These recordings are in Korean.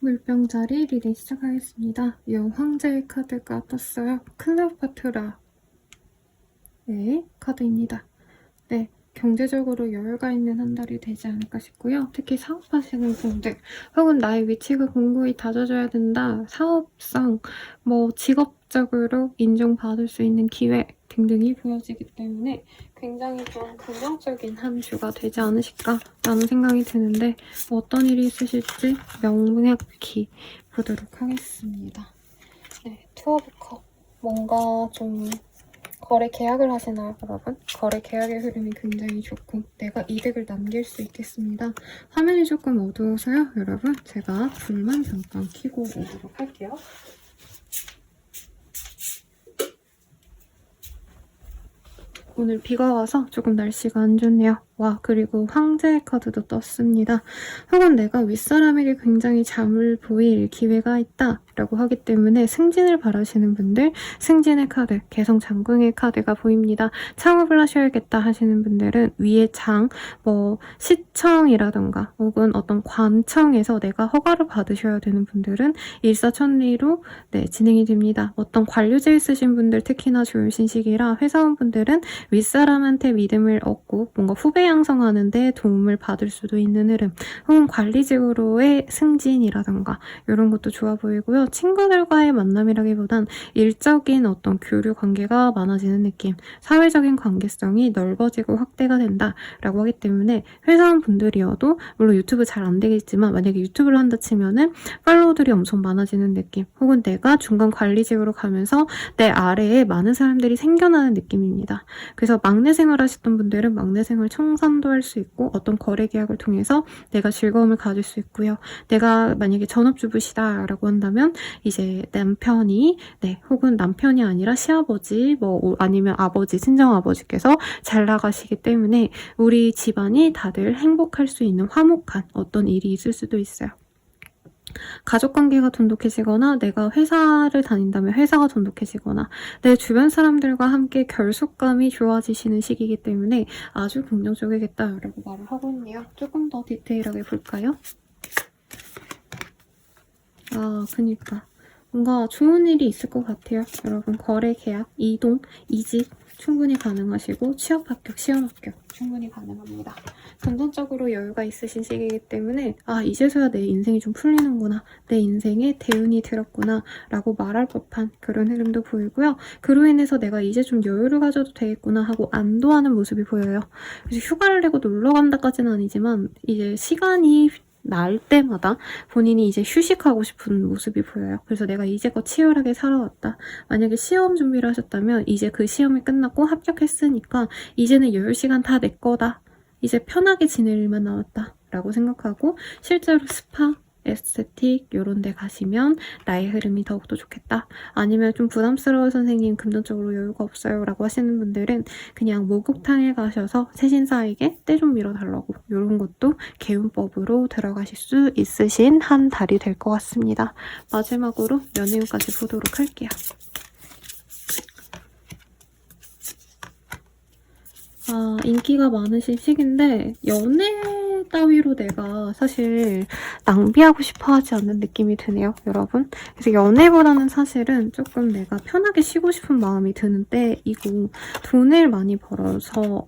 물병자리 리딩 시작하겠습니다. 황제의 카드가 떴어요. 클레오파트라 네, 카드입니다. 네, 경제적으로 여유가 있는 한 달이 되지 않을까 싶고요. 특히 사업하시는 분들 혹은 나의 위치가 공고히 다져져야 된다. 사업성, 직업적으로 인정받을 수 있는 기회 등등이 보여지기 때문에 굉장히 좀 긍정적인 한 주가 되지 않으실까라는 생각이 드는데 어떤 일이 있으실지 명확히 보도록 하겠습니다. 네, 투어 오브 컵. 뭔가 좀 거래 계약을 하시나요, 여러분? 거래 계약의 흐름이 굉장히 좋고 내가 이득을 남길 수 있겠습니다. 화면이 조금 어두워서요, 여러분. 제가 불만 잠깐 켜고 오도록 할게요. 오늘 비가 와서 조금 날씨가 안 좋네요. 와, 그리고 황제의 카드도 떴습니다. 혹은 내가 윗사람에게 굉장히 잠을 보일 기회가 있다 라고 하기 때문에 승진을 바라시는 분들, 승진의 카드, 개성장궁의 카드가 보입니다. 창업을 하셔야겠다 하시는 분들은 위에 장, 시청이라던가 혹은 어떤 관청에서 내가 허가를 받으셔야 되는 분들은 일사천리로 진행이 됩니다. 어떤 관료제 있으신 분들 특히나 좋으신 시기라 회사원분들은 윗사람한테 믿음을 얻고 뭔가 후배 양성하는 데 도움을 받을 수도 있는 흐름, 혹은 관리직으로의 승진이라던가 이런 것도 좋아 보이고요. 친구들과의 만남이라기보단 일적인 어떤 교류 관계가 많아지는 느낌, 사회적인 관계성이 넓어지고 확대가 된다라고 하기 때문에 회사원분들이어도 물론 유튜브 잘 안 되겠지만 만약에 유튜브를 한다 치면은 팔로우들이 엄청 많아지는 느낌, 혹은 내가 중간 관리직으로 가면서 내 아래에 많은 사람들이 생겨나는 느낌입니다. 그래서 막내 생활 하셨던 분들은 막내 생활 청산도 할 수 있고 어떤 거래 계약을 통해서 내가 즐거움을 가질 수 있고요. 내가 만약에 전업주부시다라고 한다면 이제 남편이 혹은 남편이 아니라 시아버지 아니면 아버지, 친정아버지께서 잘 나가시기 때문에 우리 집안이 다들 행복할 수 있는 화목한 어떤 일이 있을 수도 있어요. 가족관계가 돈독해지거나 내가 회사를 다닌다면 회사가 돈독해지거나 내 주변 사람들과 함께 결속감이 좋아지시는 시기이기 때문에 아주 긍정적이겠다라고 말을 하고 있네요. 조금 더 디테일하게 볼까요? 그니까 뭔가 좋은 일이 있을 것 같아요. 여러분, 거래 계약, 이동, 이직 충분히 가능하시고 취업 합격, 시험 합격 충분히 가능합니다. 금전적으로 여유가 있으신 시기이기 때문에 이제서야 내 인생이 좀 풀리는구나, 내 인생에 대운이 들었구나 라고 말할 법한 그런 흐름도 보이고요. 그로 인해서 내가 이제 좀 여유를 가져도 되겠구나 하고 안도하는 모습이 보여요. 그래서 휴가를 내고 놀러 간다까지는 아니지만 이제 시간이 날 때마다 본인이 이제 휴식하고 싶은 모습이 보여요. 그래서 내가 이제껏 치열하게 살아왔다. 만약에 시험 준비를 하셨다면 이제 그 시험이 끝났고 합격했으니까 이제는 여유 시간 다 내 거다. 이제 편하게 지낼 일만 남았다 라고 생각하고 실제로 스파, 에스테틱 이런 데 가시면 나의 흐름이 더욱더 좋겠다. 아니면 좀 부담스러워 선생님 금전적으로 여유가 없어요 라고 하시는 분들은 그냥 목욕탕에 가셔서 세신사에게 때 좀 밀어달라고 이런 것도 개운법으로 들어가실 수 있으신 한 달이 될 것 같습니다. 마지막으로 연애운까지 보도록 할게요. 인기가 많으신 시기인데 연애 따위로 내가 사실 낭비하고 싶어 하지 않는 느낌이 드네요, 여러분. 그래서 연애보다는 사실은 조금 내가 편하게 쉬고 싶은 마음이 드는 때이고 돈을 많이 벌어서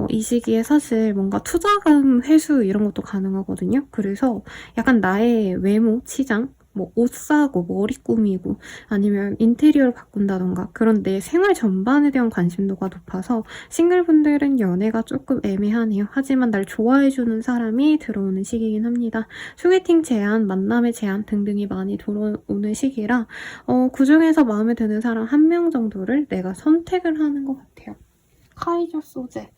이 시기에 사실 뭔가 투자금 회수 이런 것도 가능하거든요. 그래서 약간 나의 외모, 치장, 옷 사고 머리 꾸미고 아니면 인테리어를 바꾼다던가 그런 내 생활 전반에 대한 관심도가 높아서 싱글분들은 연애가 조금 애매하네요. 하지만 날 좋아해주는 사람이 들어오는 시기이긴 합니다. 소개팅 제안, 만남의 제안 등등이 많이 들어오는 시기라 그중에서 마음에 드는 사람 1명 정도를 내가 선택을 하는 것 같아요. 카이저 소재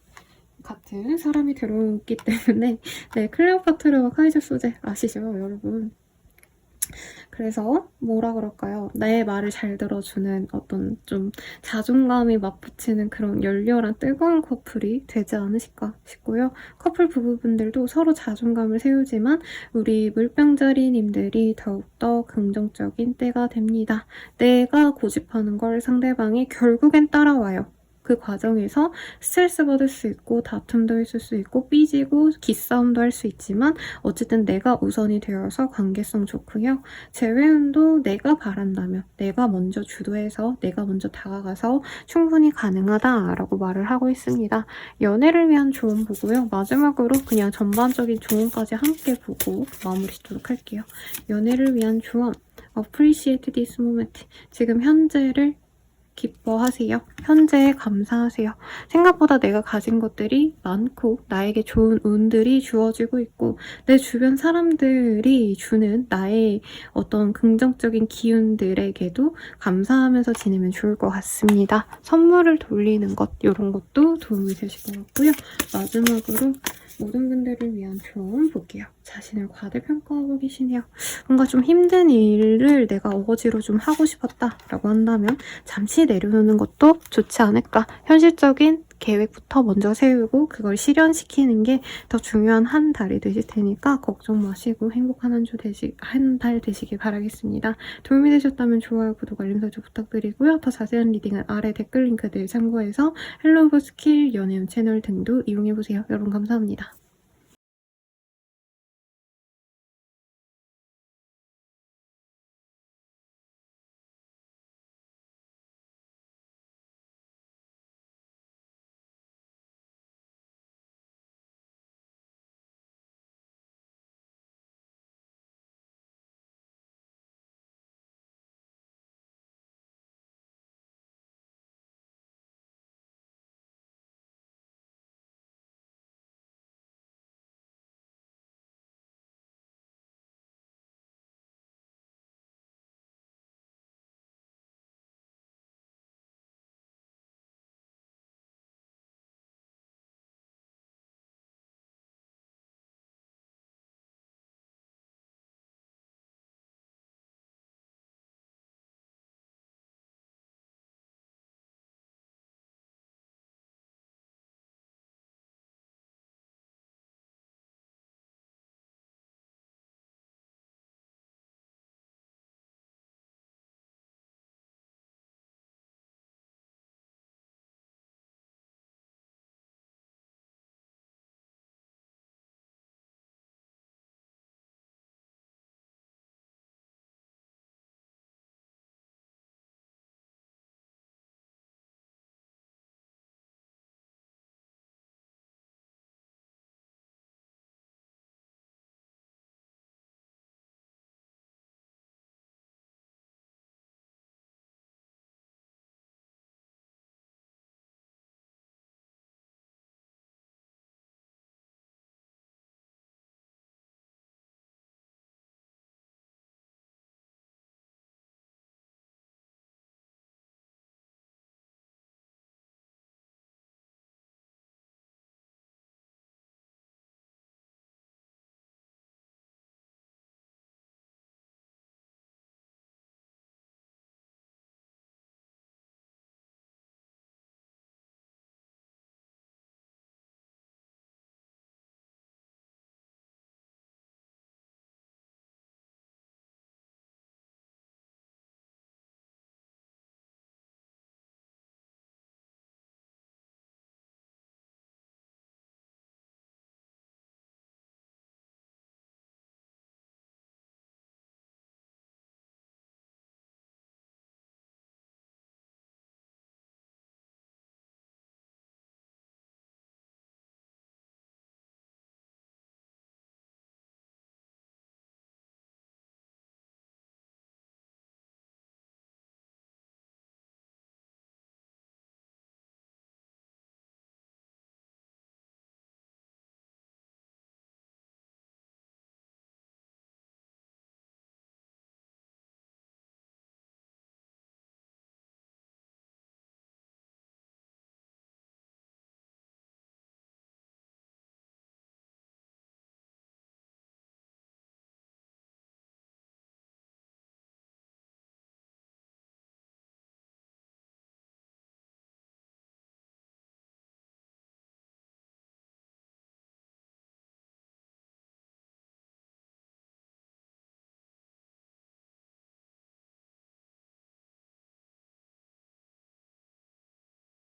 같은 사람이 들어오기 때문에 클레오파트라와 카이저 소재 아시죠, 여러분? 그래서 뭐라 그럴까요? 내 말을 잘 들어주는 어떤 좀 자존감이 맞붙이는 그런 열렬한 뜨거운 커플이 되지 않으실까 싶고요. 커플 부부분들도 서로 자존감을 세우지만 우리 물병자리님들이 더욱더 긍정적인 때가 됩니다. 내가 고집하는 걸 상대방이 결국엔 따라와요. 그 과정에서 스트레스 받을 수 있고 다툼도 있을 수 있고 삐지고 기싸움도 할 수 있지만 어쨌든 내가 우선이 되어서 관계성 좋고요. 재회원도 내가 바란다면 내가 먼저 주도해서 내가 먼저 다가가서 충분히 가능하다라고 말을 하고 있습니다. 연애를 위한 조언 보고요. 마지막으로 그냥 전반적인 조언까지 함께 보고 마무리 짓도록 할게요. 연애를 위한 조언. Appreciate this moment. 지금 현재를 기뻐하세요. 현재에 감사하세요. 생각보다 내가 가진 것들이 많고 나에게 좋은 운들이 주어지고 있고 내 주변 사람들이 주는 나의 어떤 긍정적인 기운들에게도 감사하면서 지내면 좋을 것 같습니다. 선물을 돌리는 것 이런 것도 도움이 되실 것 같고요. 마지막으로 모든 분들을 위한 조언 볼게요. 자신을 과대평가하고 계시네요. 뭔가 좀 힘든 일을 내가 어거지로 좀 하고 싶었다라고 한다면 잠시 내려놓는 것도 좋지 않을까. 현실적인 계획부터 먼저 세우고 그걸 실현시키는 게 더 중요한 한 달이 되실 테니까 걱정 마시고 행복한 한 달 되시길 바라겠습니다. 도움이 되셨다면 좋아요, 구독, 알림 설정 부탁드리고요. 더 자세한 리딩은 아래 댓글 링크들 참고해서 헬로우 스킬 연애운 채널 등도 이용해보세요. 여러분 감사합니다.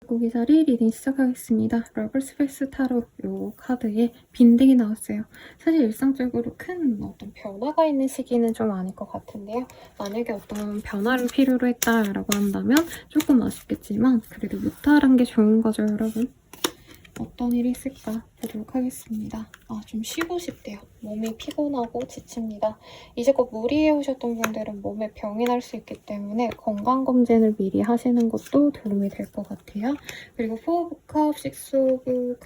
물고기자리 리딩 시작하겠습니다. 러블스페이스 타로 요 카드에 빈딩이 나왔어요. 사실 일상적으로 큰 어떤 변화가 있는 시기는 좀 아닐 것 같은데요. 만약에 어떤 변화를 필요로 했다라고 한다면 조금 아쉽겠지만 그래도 무탈한 게 좋은 거죠, 여러분. 어떤 일이 있을까 보도록 하겠습니다. 좀 쉬고 싶대요. 몸이 피곤하고 지칩니다. 이제껏 무리해 오셨던 분들은 몸에 병이 날 수 있기 때문에 건강검진을 미리 하시는 것도 도움이 될 것 같아요. 그리고 4 오브 컵, 6 오브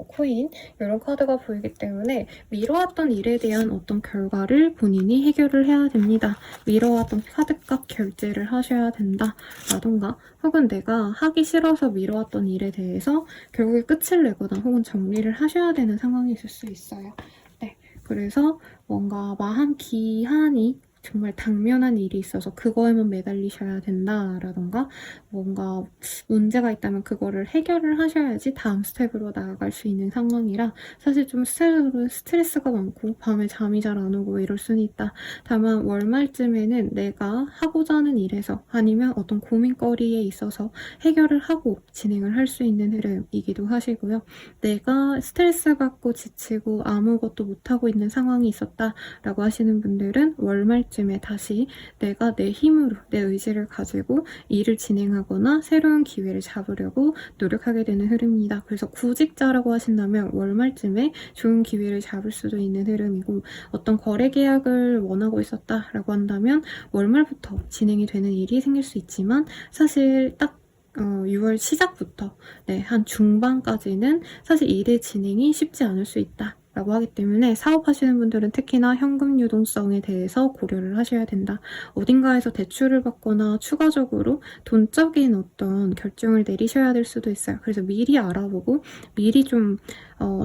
코인 이런 카드가 보이기 때문에 미뤄왔던 일에 대한 어떤 결과를 본인이 해결을 해야 됩니다. 미뤄왔던 카드값 결제를 하셔야 된다 라던가 혹은 내가 하기 싫어서 미뤄왔던 일에 대해서 결국에 끝을 내거나 혹은 정리를 하셔야 되는 상황이 있을 수 있어요. 네, 그래서 뭔가 마한 기한이 정말 당면한 일이 있어서 그거에만 매달리셔야 된다라던가 뭔가 문제가 있다면 그거를 해결을 하셔야지 다음 스텝으로 나아갈 수 있는 상황이라 사실 좀 스트레스가 많고 밤에 잠이 잘 안 오고 이럴 수는 있다. 다만 월말쯤에는 내가 하고자 하는 일에서 아니면 어떤 고민거리에 있어서 해결을 하고 진행을 할 수 있는 흐름이기도 하시고요. 내가 스트레스 받고 지치고 아무것도 못하고 있는 상황이 있었다라고 하시는 분들은 월말쯤에 다시 내가 내 힘으로 내 의지를 가지고 일을 진행하거나 새로운 기회를 잡으려고 노력하게 되는 흐름입니다. 그래서 구직자라고 하신다면 월말쯤에 좋은 기회를 잡을 수도 있는 흐름이고 어떤 거래 계약을 원하고 있었다라고 한다면 월말부터 진행이 되는 일이 생길 수 있지만 사실 딱 6월 시작부터 한 중반까지는 사실 일의 진행이 쉽지 않을 수 있다. 라고 하기 때문에 사업하시는 분들은 특히나 현금 유동성에 대해서 고려를 하셔야 된다. 어딘가에서 대출을 받거나 추가적으로 돈적인 어떤 결정을 내리셔야 될 수도 있어요. 그래서 미리 알아보고 미리 좀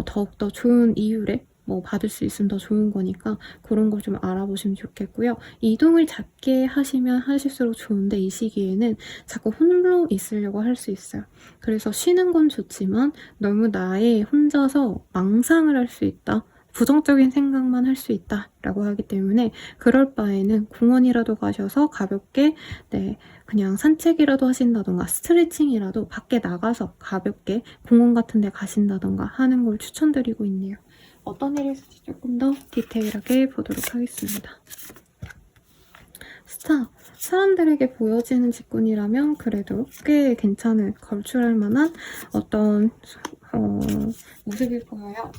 더욱더 좋은 이율에 받을 수 있으면 더 좋은 거니까 그런 걸 좀 알아보시면 좋겠고요. 이동을 작게 하시면 하실수록 좋은데 이 시기에는 자꾸 홀로 있으려고 할 수 있어요. 그래서 쉬는 건 좋지만 너무 나의 혼자서 망상을 할 수 있다. 부정적인 생각만 할 수 있다 라고 하기 때문에 그럴 바에는 공원이라도 가셔서 가볍게 그냥 산책이라도 하신다던가 스트레칭이라도 밖에 나가서 가볍게 공원 같은 데 가신다던가 하는 걸 추천드리고 있네요. 어떤 일이 있을지 조금 더 디테일하게 보도록 하겠습니다. 스타, 사람들에게 보여지는 직군이라면 그래도 꽤 괜찮은 걸출할 만한 어떤 모습이 보여요.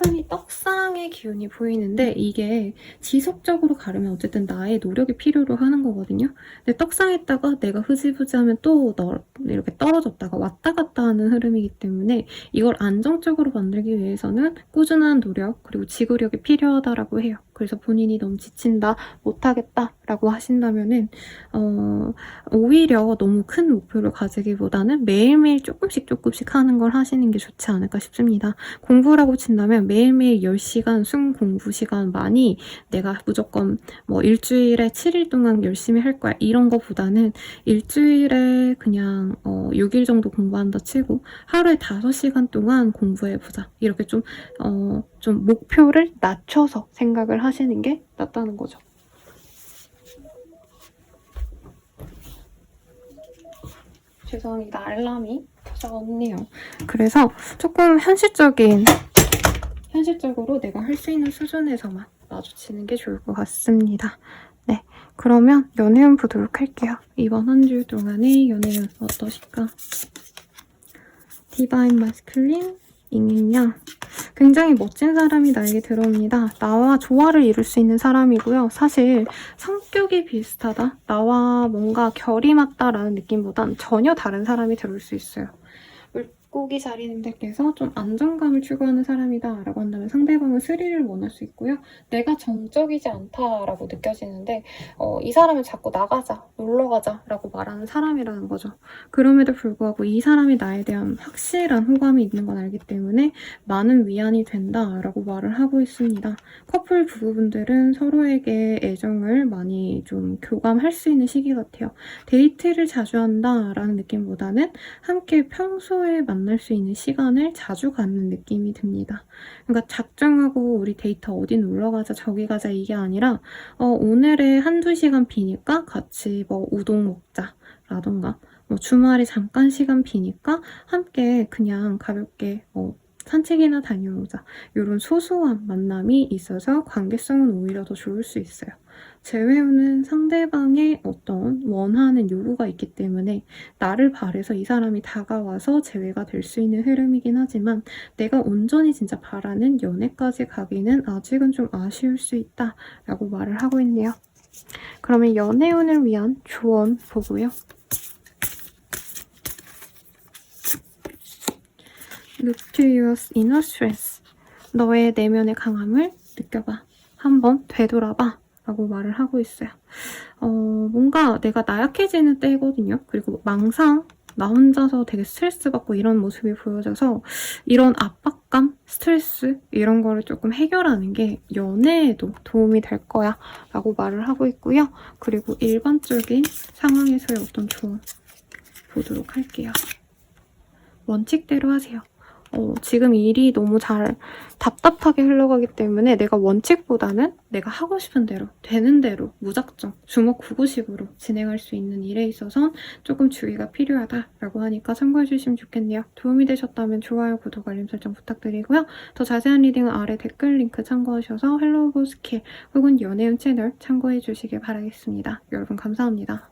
흔히 떡상의 기운이 보이는데 이게 지속적으로 가려면 어쨌든 나의 노력이 필요로 하는 거거든요. 근데 떡상했다가 내가 흐지부지하면 또 이렇게 떨어졌다가 왔다 갔다 하는 흐름이기 때문에 이걸 안정적으로 만들기 위해서는 꾸준한 노력 그리고 지구력이 필요하다라고 해요. 그래서 본인이 너무 지친다, 못하겠다라고 하신다면은 오히려 너무 큰 목표를 가지기보다는 매일매일 조금씩 하는 걸 하시는 게 좋지 않을까 싶습니다. 공부라고 친다면 매일매일 10시간 순 공부 시간만이 내가 무조건 일주일에 7일 동안 열심히 할 거야 이런 거보다는 일주일에 그냥 6일 정도 공부한다 치고 하루에 5시간 동안 공부해보자 이렇게 좀 목표를 낮춰서 생각을 하시는 게 낫다는 거죠. 죄송합니다. 알람이 터졌네요. 그래서 조금 현실적으로 내가 할 수 있는 수준에서만 마주치는 게 좋을 것 같습니다. 네, 그러면 연애운 보도록 할게요. 이번 한 주 동안의 연애운 어떠실까? 디바인 마스큘린, 잉잉양. 굉장히 멋진 사람이 나에게 들어옵니다. 나와 조화를 이룰 수 있는 사람이고요. 사실 성격이 비슷하다, 나와 뭔가 결이 맞다라는 느낌보단 전혀 다른 사람이 들어올 수 있어요. 물고기 자리님들께서 좀 안정감을 추구하는 사람이다 라고 한다면 상대방은 스릴을 원할 수 있고요. 내가 정적이지 않다라고 느껴지는데 이 사람은 자꾸 나가자, 놀러가자 라고 말하는 사람이라는 거죠. 그럼에도 불구하고 이 사람이 나에 대한 확실한 호감이 있는 건 알기 때문에 많은 위안이 된다 라고 말을 하고 있습니다. 커플 부부분들은 서로에게 애정을 많이 좀 교감할 수 있는 시기 같아요. 데이트를 자주 한다 라는 느낌보다는 함께 평소에 만날 수 있는 시간을 자주 갖는 느낌이 듭니다. 그러니까 작정하고 우리 데이트 어디 놀러 가자, 저기 가자 이게 아니라 오늘에 1-2시간 비니까 같이 우동 먹자 라던가 주말에 잠깐 시간 비니까 함께 그냥 가볍게 산책이나 다녀오자. 이런 소소한 만남이 있어서 관계성은 오히려 더 좋을 수 있어요. 재회우는 상대방의 어떤 원하는 요구가 있기 때문에 나를 바래서 이 사람이 다가와서 재회가 될 수 있는 흐름이긴 하지만 내가 온전히 진짜 바라는 연애까지 가기는 아직은 좀 아쉬울 수 있다 라고 말을 하고 있네요. 그러면 연애운을 위한 조언 보고요. Look to your inner strength. 너의 내면의 강함을 느껴봐. 한번 되돌아봐. 라고 말을 하고 있어요. 뭔가 내가 나약해지는 때거든요. 그리고 망상, 나 혼자서 되게 스트레스 받고 이런 모습이 보여져서 이런 압박감, 스트레스 이런 거를 조금 해결하는 게 연애에도 도움이 될 거야 라고 말을 하고 있고요. 그리고 일반적인 상황에서의 어떤 조언 보도록 할게요. 원칙대로 하세요. 지금 일이 너무 잘 답답하게 흘러가기 때문에 내가 원칙보다는 내가 하고 싶은 대로, 되는 대로 무작정 주먹구구식으로 진행할 수 있는 일에 있어선 조금 주의가 필요하다라고 하니까 참고해 주시면 좋겠네요. 도움이 되셨다면 좋아요, 구독, 알림 설정 부탁드리고요. 더 자세한 리딩은 아래 댓글 링크 참고하셔서 헬로우 스킬 혹은 연애운 채널 참고해 주시길 바라겠습니다. 여러분 감사합니다.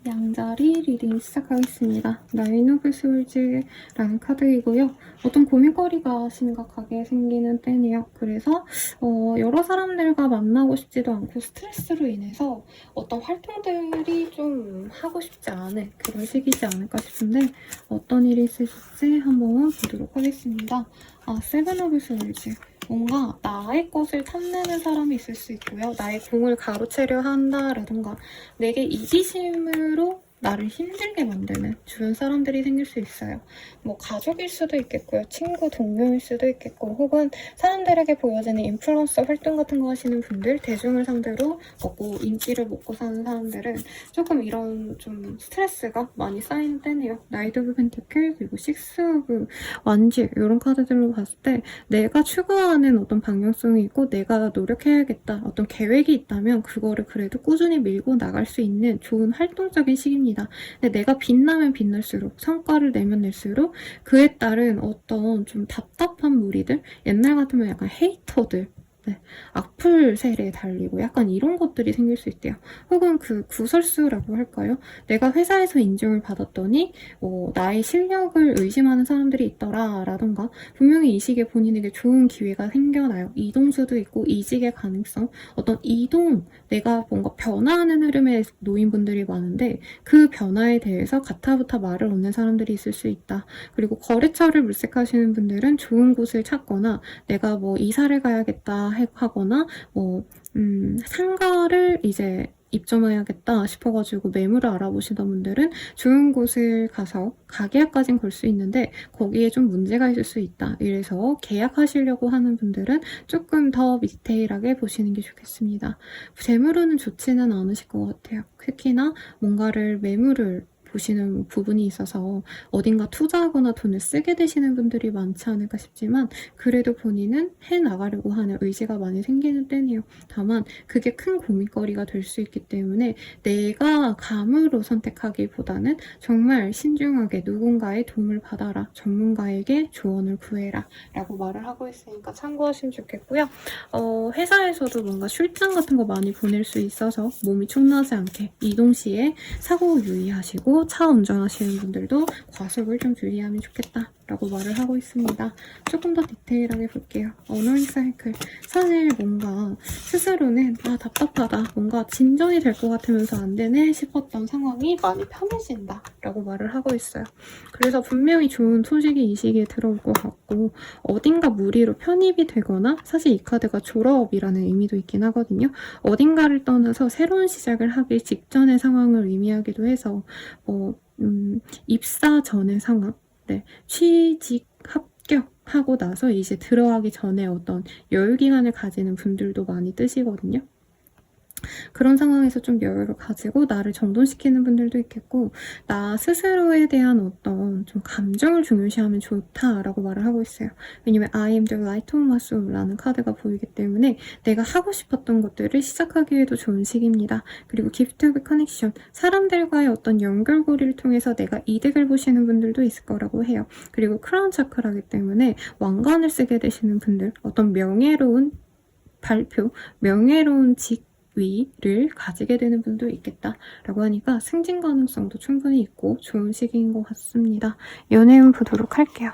양자리 리딩 시작하겠습니다. 나인 오브 솔즈라는 카드이고요. 어떤 고민거리가 심각하게 생기는 때네요. 그래서 여러 사람들과 만나고 싶지도 않고 스트레스로 인해서 어떤 활동들이 좀 하고 싶지 않은 그런 시기지 않을까 싶은데 어떤 일이 있으실지 한번 보도록 하겠습니다. 세븐 오브 솔즈. 뭔가 나의 것을 탐내는 사람이 있을 수 있고요. 나의 공을 가로채려 한다라든가 내게 이기심으로 나를 힘들게 만드는 주변 사람들이 생길 수 있어요. 뭐 가족일 수도 있겠고요. 친구, 동료일 수도 있겠고, 혹은 사람들에게 보여지는 인플루언서 활동 같은 거 하시는 분들, 대중을 상대로 먹고 인기를 먹고 사는 사람들은 조금 이런 좀 스트레스가 많이 쌓이는 때네요. 나이트 오브 펜터클, 그리고 식스 오브 완지, 이런 카드들로 봤을 때 내가 추구하는 어떤 방향성이 있고 내가 노력해야겠다, 어떤 계획이 있다면 그거를 그래도 꾸준히 밀고 나갈 수 있는 좋은 활동적인 시기입니다. 근데 내가 빛나면 빛날수록, 성과를 내면 낼수록 그에 따른 어떤 좀 답답한 무리들, 옛날 같으면 약간 헤이터들, 네, 악플 세례에 달리고 약간 이런 것들이 생길 수 있대요. 혹은 그 구설수라고 할까요? 내가 회사에서 인정을 받았더니 나의 실력을 의심하는 사람들이 있더라 라던가, 분명히 이 시기에 본인에게 좋은 기회가 생겨나요. 이동수도 있고 이직의 가능성, 어떤 이동, 내가 뭔가 변화하는 흐름에 놓인 분들이 많은데 그 변화에 대해서 가타부타 말을 얻는 사람들이 있을 수 있다. 그리고 거래처를 물색하시는 분들은 좋은 곳을 찾거나 내가 뭐 이사를 가야겠다 하거나 상가를 이제 입점해야겠다 싶어가지고 매물을 알아보시던 분들은 좋은 곳을 가서 가계약까지는 걸 수 있는데 거기에 좀 문제가 있을 수 있다. 이래서 계약하시려고 하는 분들은 조금 더 디테일하게 보시는 게 좋겠습니다. 재물운은 좋지는 않으실 것 같아요. 특히나 뭔가를 매물을 보시는 부분이 있어서 어딘가 투자하거나 돈을 쓰게 되시는 분들이 많지 않을까 싶지만 그래도 본인은 해나가려고 하는 의지가 많이 생기는 때네요. 다만 그게 큰 고민거리가 될 수 있기 때문에 내가 감으로 선택하기보다는 정말 신중하게 누군가의 도움을 받아라, 전문가에게 조언을 구해라 라고 말을 하고 있으니까 참고하시면 좋겠고요. 회사에서도 뭔가 출장 같은 거 많이 보낼 수 있어서 몸이 축나지 않게 이동 시에 사고 유의하시고, 차 운전하시는 분들도 과속을 좀 주의하면 좋겠다 라고 말을 하고 있습니다. 조금 더 디테일하게 볼게요. 어너잉 사이클. 사실 뭔가 스스로는 답답하다, 뭔가 진전이 될 것 같으면서 안 되네 싶었던 상황이 많이 편해진다 라고 말을 하고 있어요. 그래서 분명히 좋은 소식이 이 시기에 들어올 것 같고, 어딘가 무리로 편입이 되거나, 사실 이 카드가 졸업이라는 의미도 있긴 하거든요. 어딘가를 떠나서 새로운 시작을 하기 직전의 상황을 의미하기도 해서 입사 전의 상황, 네, 취직 합격하고 나서 이제 들어가기 전에 어떤 여유 기간을 가지는 분들도 많이 뜨시거든요. 그런 상황에서 좀 여유를 가지고 나를 정돈시키는 분들도 있겠고, 나 스스로에 대한 어떤 좀 감정을 중요시하면 좋다라고 말을 하고 있어요. 왜냐면 I am the light of my soul라는 카드가 보이기 때문에 내가 하고 싶었던 것들을 시작하기에도 좋은 시기입니다. 그리고 gift of connection, 사람들과의 어떤 연결고리를 통해서 내가 이득을 보시는 분들도 있을 거라고 해요. 그리고 크라운 차크라기 때문에 왕관을 쓰게 되시는 분들, 어떤 명예로운 발표, 명예로운 직위를 가지게 되는 분도 있겠다라고 하니까 승진 가능성도 충분히 있고 좋은 시기인 것 같습니다. 연애운 보도록 할게요.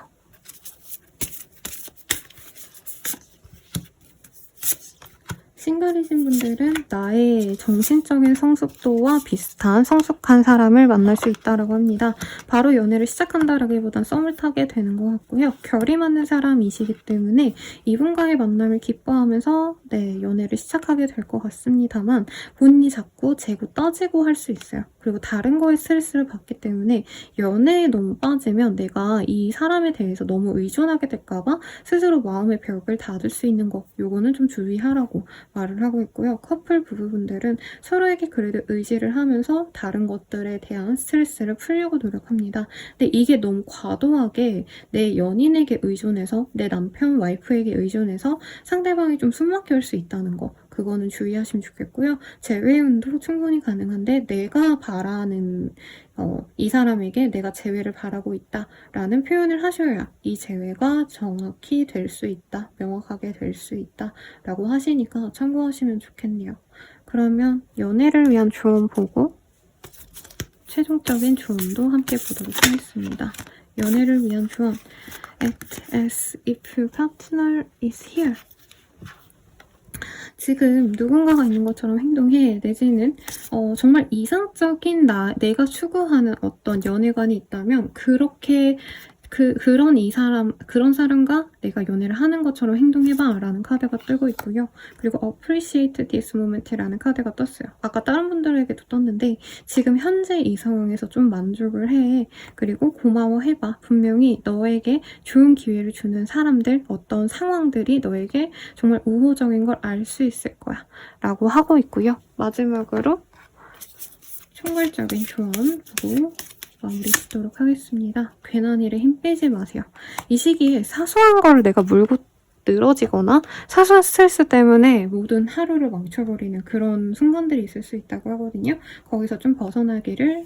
싱글이신 분들은 나의 정신적인 성숙도와 비슷한 성숙한 사람을 만날 수 있다고 합니다. 바로 연애를 시작한다라기보단 썸을 타게 되는 것 같고요. 결이 맞는 사람이시기 때문에 이분과의 만남을 기뻐하면서 연애를 시작하게 될 것 같습니다만, 본인이 자꾸 재고 따지고 할 수 있어요. 그리고 다른 거에 스트레스를 받기 때문에 연애에 너무 빠지면 내가 이 사람에 대해서 너무 의존하게 될까봐 스스로 마음의 벽을 닫을 수 있는 거, 요거는 좀 주의하라고 말을 하고 있고요. 커플 부부분들은 서로에게 그래도 의지를 하면서 다른 것들에 대한 스트레스를 풀려고 노력합니다. 근데 이게 너무 과도하게 내 연인에게 의존해서, 내 남편, 와이프에게 의존해서 상대방이 좀 숨막혀 할 수 있다는 거, 그거는 주의하시면 좋겠고요. 재회운도 충분히 가능한데 내가 바라는 이 사람에게 내가 재회를 바라고 있다라는 표현을 하셔야 이 재회가 정확히 될 수 있다, 명확하게 될 수 있다라고 하시니까 참고하시면 좋겠네요. 그러면 연애를 위한 조언 보고 최종적인 조언도 함께 보도록 하겠습니다. 연애를 위한 조언. Act as if your partner is here. 지금 누군가가 있는 것처럼 행동해, 내지는 정말 이상적인 내가 추구하는 어떤 연애관이 있다면 그렇게 그런 사람과 내가 연애를 하는 것처럼 행동해봐 라는 카드가 뜨고 있고요. 그리고 Appreciate this moment라는 카드가 떴어요. 아까 다른 분들에게도 떴는데 지금 현재 이 상황에서 좀 만족을 해. 그리고 고마워해봐. 분명히 너에게 좋은 기회를 주는 사람들, 어떤 상황들이 너에게 정말 우호적인 걸 알 수 있을 거야 라고 하고 있고요. 마지막으로 총괄적인 조언 보고 마무리 짓도록 하겠습니다. 괜한 일에 힘 빼지 마세요. 이 시기에 사소한 걸 내가 물고 늘어지거나 사소한 스트레스 때문에 모든 하루를 망쳐버리는 그런 순간들이 있을 수 있다고 하거든요. 거기서 좀 벗어나기를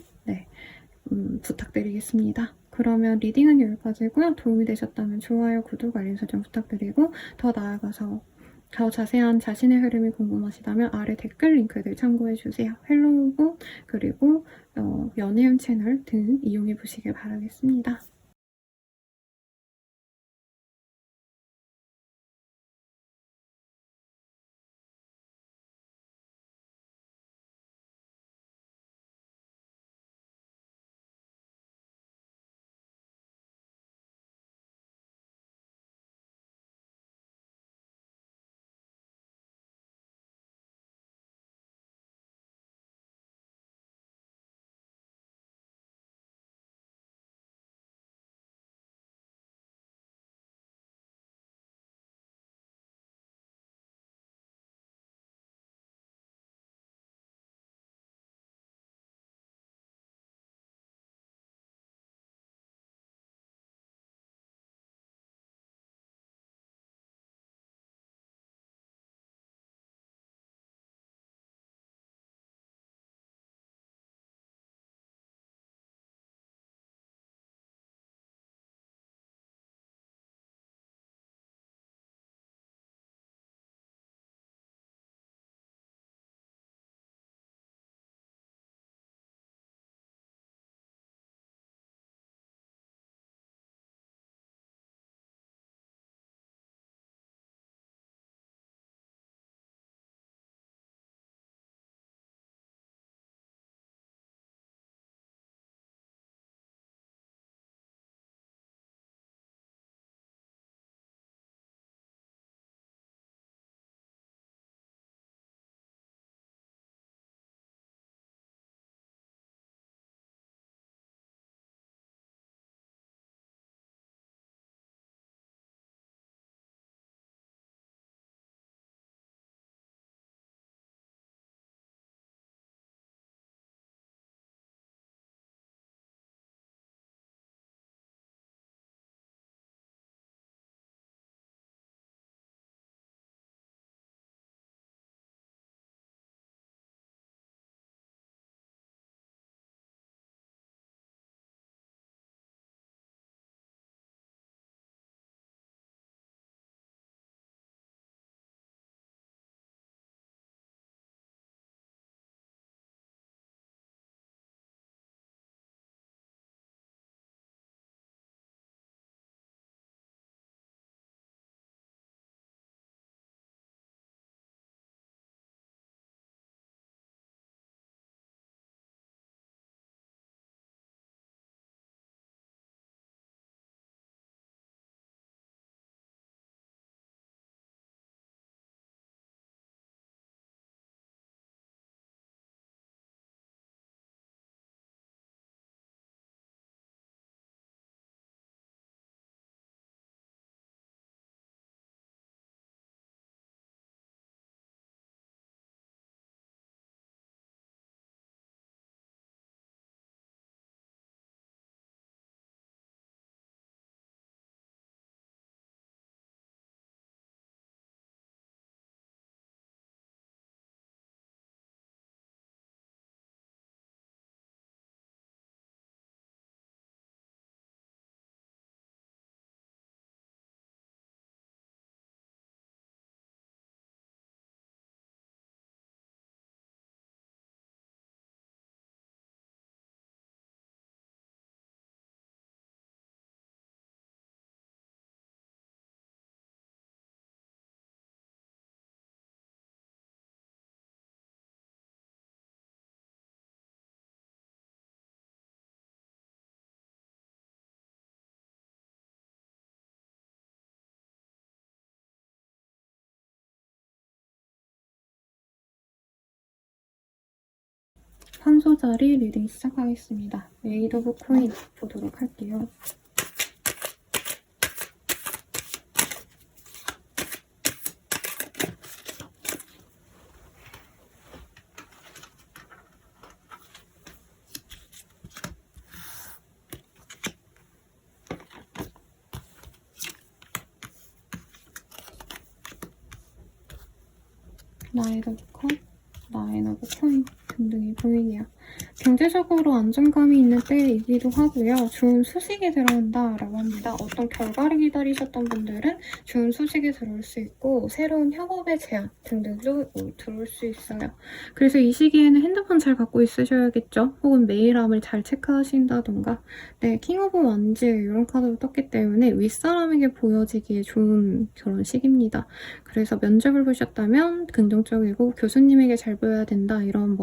부탁드리겠습니다. 그러면 리딩은 여기까지고요. 도움이 되셨다면 좋아요, 구독, 알림 설정 부탁드리고 더 나아가서 더 자세한 자신의 흐름이 궁금하시다면 아래 댓글 링크들 참고해주세요. 헬로우북 그리고 연애운 채널 등 이용해보시길 바라겠습니다. 황소자리 리딩 시작하겠습니다. 에이드 오브 코인 보도록 할게요. 나인 오브 컵, 나인 오브 코인 등등이 보이네요. 경제적으로 안정감이 있는 때이기도 하고요. 좋은 소식이 들어온다라고 합니다. 어떤 결과를 기다리셨던 분들은 좋은 소식이 들어올 수 있고 새로운 협업의 제안 등등도 들어올 수 있어요. 그래서 이 시기에는 핸드폰 잘 갖고 있으셔야겠죠. 혹은 메일함을 잘 체크하신다던가. 네, 킹 오브 완즈 이런 카드도 떴기 때문에 윗사람에게 보여지기에 좋은 그런 시기입니다. 그래서 면접을 보셨다면 긍정적이고 교수님에게 잘 보여야 된다 이런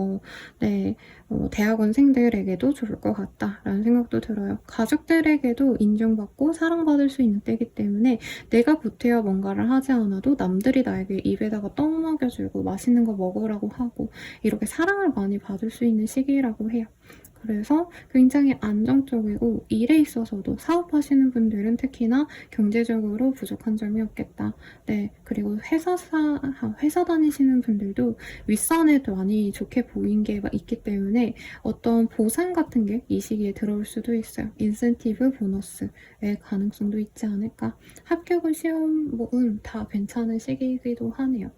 대학원생들에게도 좋을 것 같다라는 생각도 들어요. 가족들에게도 인정받고 사랑받을 수 있는 때이기 때문에 내가 보태어 뭔가를 하지 않아도 남들이 나에게 입에다가 떡 먹여주고 맛있는 거 먹으라고 하고 이렇게 사랑을 많이 받을 수 있는 시기라고 해요. 그래서 굉장히 안정적이고 일에 있어서도 사업하시는 분들은 특히나 경제적으로 부족한 점이 없겠다. 네, 그리고 회사 다니시는 분들도 윗선에도 많이 좋게 보인 게 있기 때문에 어떤 보상 같은 게 이 시기에 들어올 수도 있어요. 인센티브, 보너스의 가능성도 있지 않을까. 합격은 시험은 다 괜찮은 시기이기도 하네요.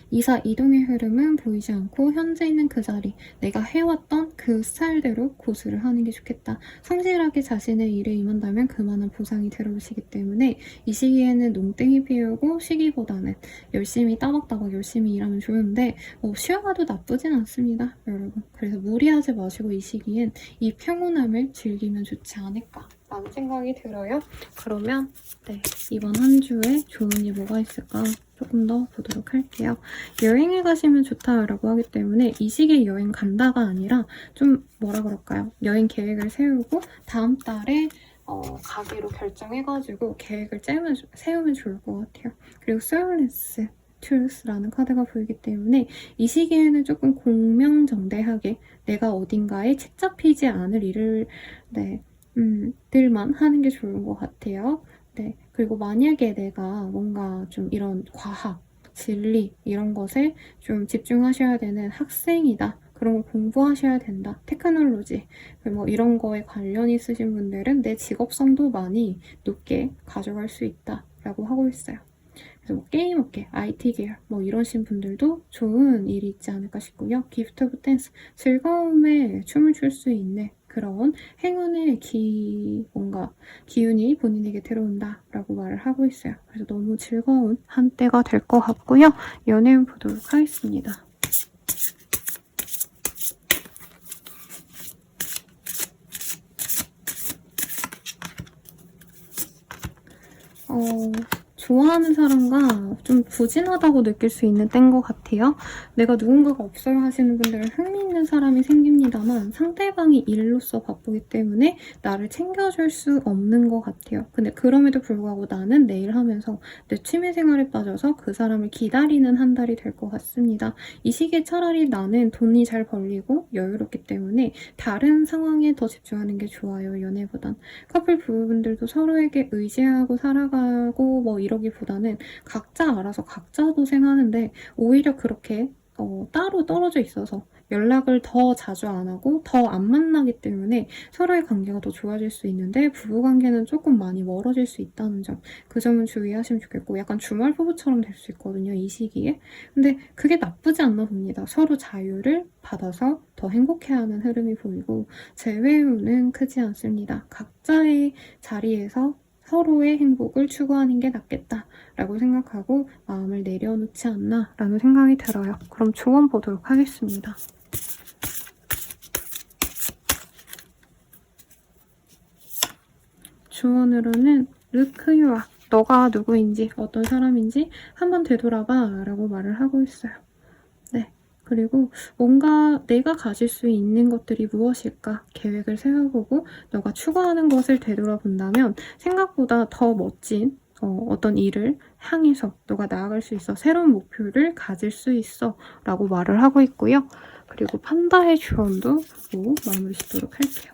이사 이동의 흐름은 보이지 않고 현재 있는 그 자리, 내가 해왔던 그 스타일대로 고수를 하는 게 좋겠다. 성실하게 자신의 일에 임한다면 그만한 보상이 들어오시기 때문에 이 시기에는 농땡이 피우고 쉬기보다는 열심히 따박따박 열심히 일하면 좋은데 쉬어가도 나쁘진 않습니다, 여러분. 그래서 무리하지 마시고 이 시기엔 이 평온함을 즐기면 좋지 않을까 라는 생각이 들어요. 그러면 이번 한 주에 좋은 일 뭐가 있을까 조금 더 보도록 할게요. 여행을 가시면 좋다라고 하기 때문에 이 시기에 여행 간다가 아니라 좀 여행 계획을 세우고 다음 달에 가기로 결정해가지고 계획을 세우면 좋을 것 같아요. 그리고 Souless Truth라는 카드가 보이기 때문에 이 시기에는 조금 공명정대하게 내가 어딘가에 책 잡히지 않을 일을 들만 하는 게 좋은 것 같아요. 네, 그리고 만약에 내가 뭔가 좀 이런 과학, 진리 이런 것에 좀 집중하셔야 되는 학생이다. 그런 거 공부하셔야 된다. 테크놀로지 이런 거에 관련 있으신 분들은 내 직업성도 많이 높게 가져갈 수 있다라고 하고 있어요. 그래서 게임업계, IT 계열 이러신 분들도 좋은 일이 있지 않을까 싶고요. 기프트 오브 댄스, 즐거움에 춤을 출 수 있는 그런 행운의 기운이 본인에게 들어온다라고 말을 하고 있어요. 그래서 너무 즐거운 한때가 될 것 같고요. 연애운 보도록 하겠습니다. 좋아하는 사람과 좀 부진하다고 느낄 수 있는 때인 것 같아요. 내가 누군가가 없어요 하시는 분들은 흥미있는 사람이 생깁니다만 상대방이 일로서 바쁘기 때문에 나를 챙겨줄 수 없는 것 같아요. 근데 그럼에도 불구하고 나는 내일 하면서 내 취미생활에 빠져서 그 사람을 기다리는 한 달이 될 것 같습니다. 이 시기에 차라리 나는 돈이 잘 벌리고 여유롭기 때문에 다른 상황에 더 집중하는 게 좋아요. 연애보단. 커플 부부분들도 서로에게 의지하고 살아가고 이러기보다는 각자 알아서 각자 도생하는데 오히려 그렇게 따로 떨어져 있어서 연락을 더 자주 안 하고 더 안 만나기 때문에 서로의 관계가 더 좋아질 수 있는데 부부관계는 조금 많이 멀어질 수 있다는 점, 그 점은 주의하시면 좋겠고 약간 주말 부부처럼 될 수 있거든요, 이 시기에. 근데 그게 나쁘지 않나 봅니다. 서로 자유를 받아서 더 행복해하는 흐름이 보이고 재회운은 크지 않습니다. 각자의 자리에서 서로의 행복을 추구하는 게 낫겠다라고 생각하고 마음을 내려놓지 않나라는 생각이 들어요. 그럼 조언 보도록 하겠습니다. 조언으로는 르크유아, 너가 누구인지 어떤 사람인지 한번 되돌아봐 라고 말을 하고 있어요. 네. 그리고 뭔가 내가 가질 수 있는 것들이 무엇일까 계획을 세워보고 너가 추구하는 것을 되돌아본다면 생각보다 더 멋진 어떤 일을 향해서 너가 나아갈 수 있어. 새로운 목표를 가질 수 있어 라고 말을 하고 있고요. 그리고 판다의 주원도 보고 마무리 짓도록 할게요.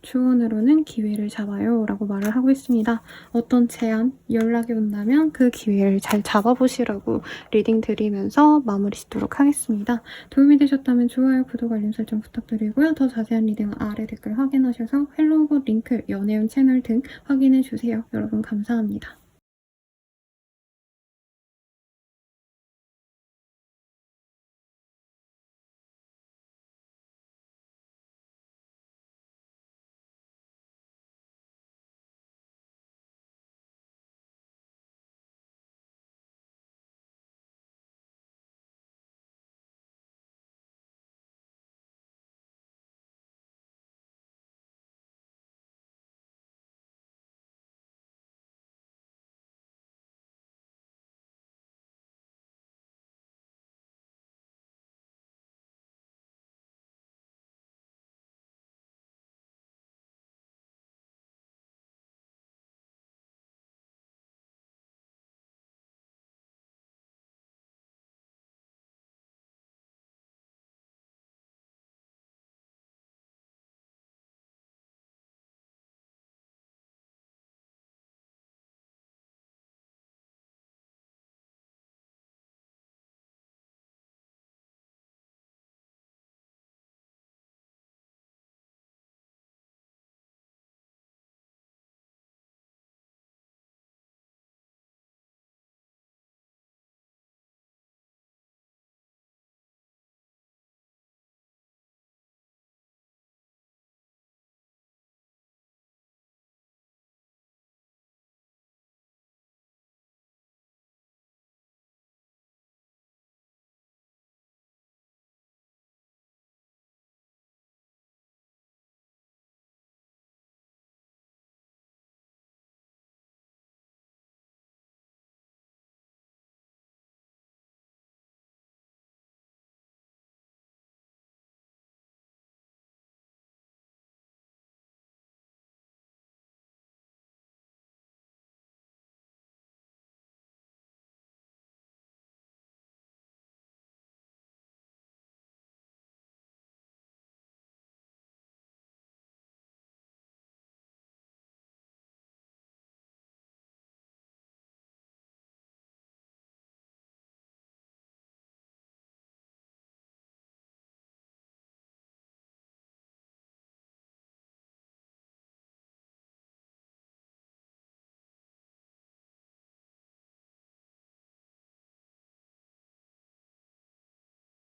주원으로는 기회를 잡아요 라고 말을 하고 있습니다. 어떤 제안, 연락이 온다면 그 기회를 잘 잡아보시라고 리딩 드리면서 마무리 짓도록 하겠습니다. 도움이 되셨다면 좋아요, 구독, 알림 설정 부탁드리고요. 더 자세한 리딩은 아래 댓글 확인하셔서 헬로우봇 링크, 연애운 채널 등 확인해주세요. 여러분 감사합니다.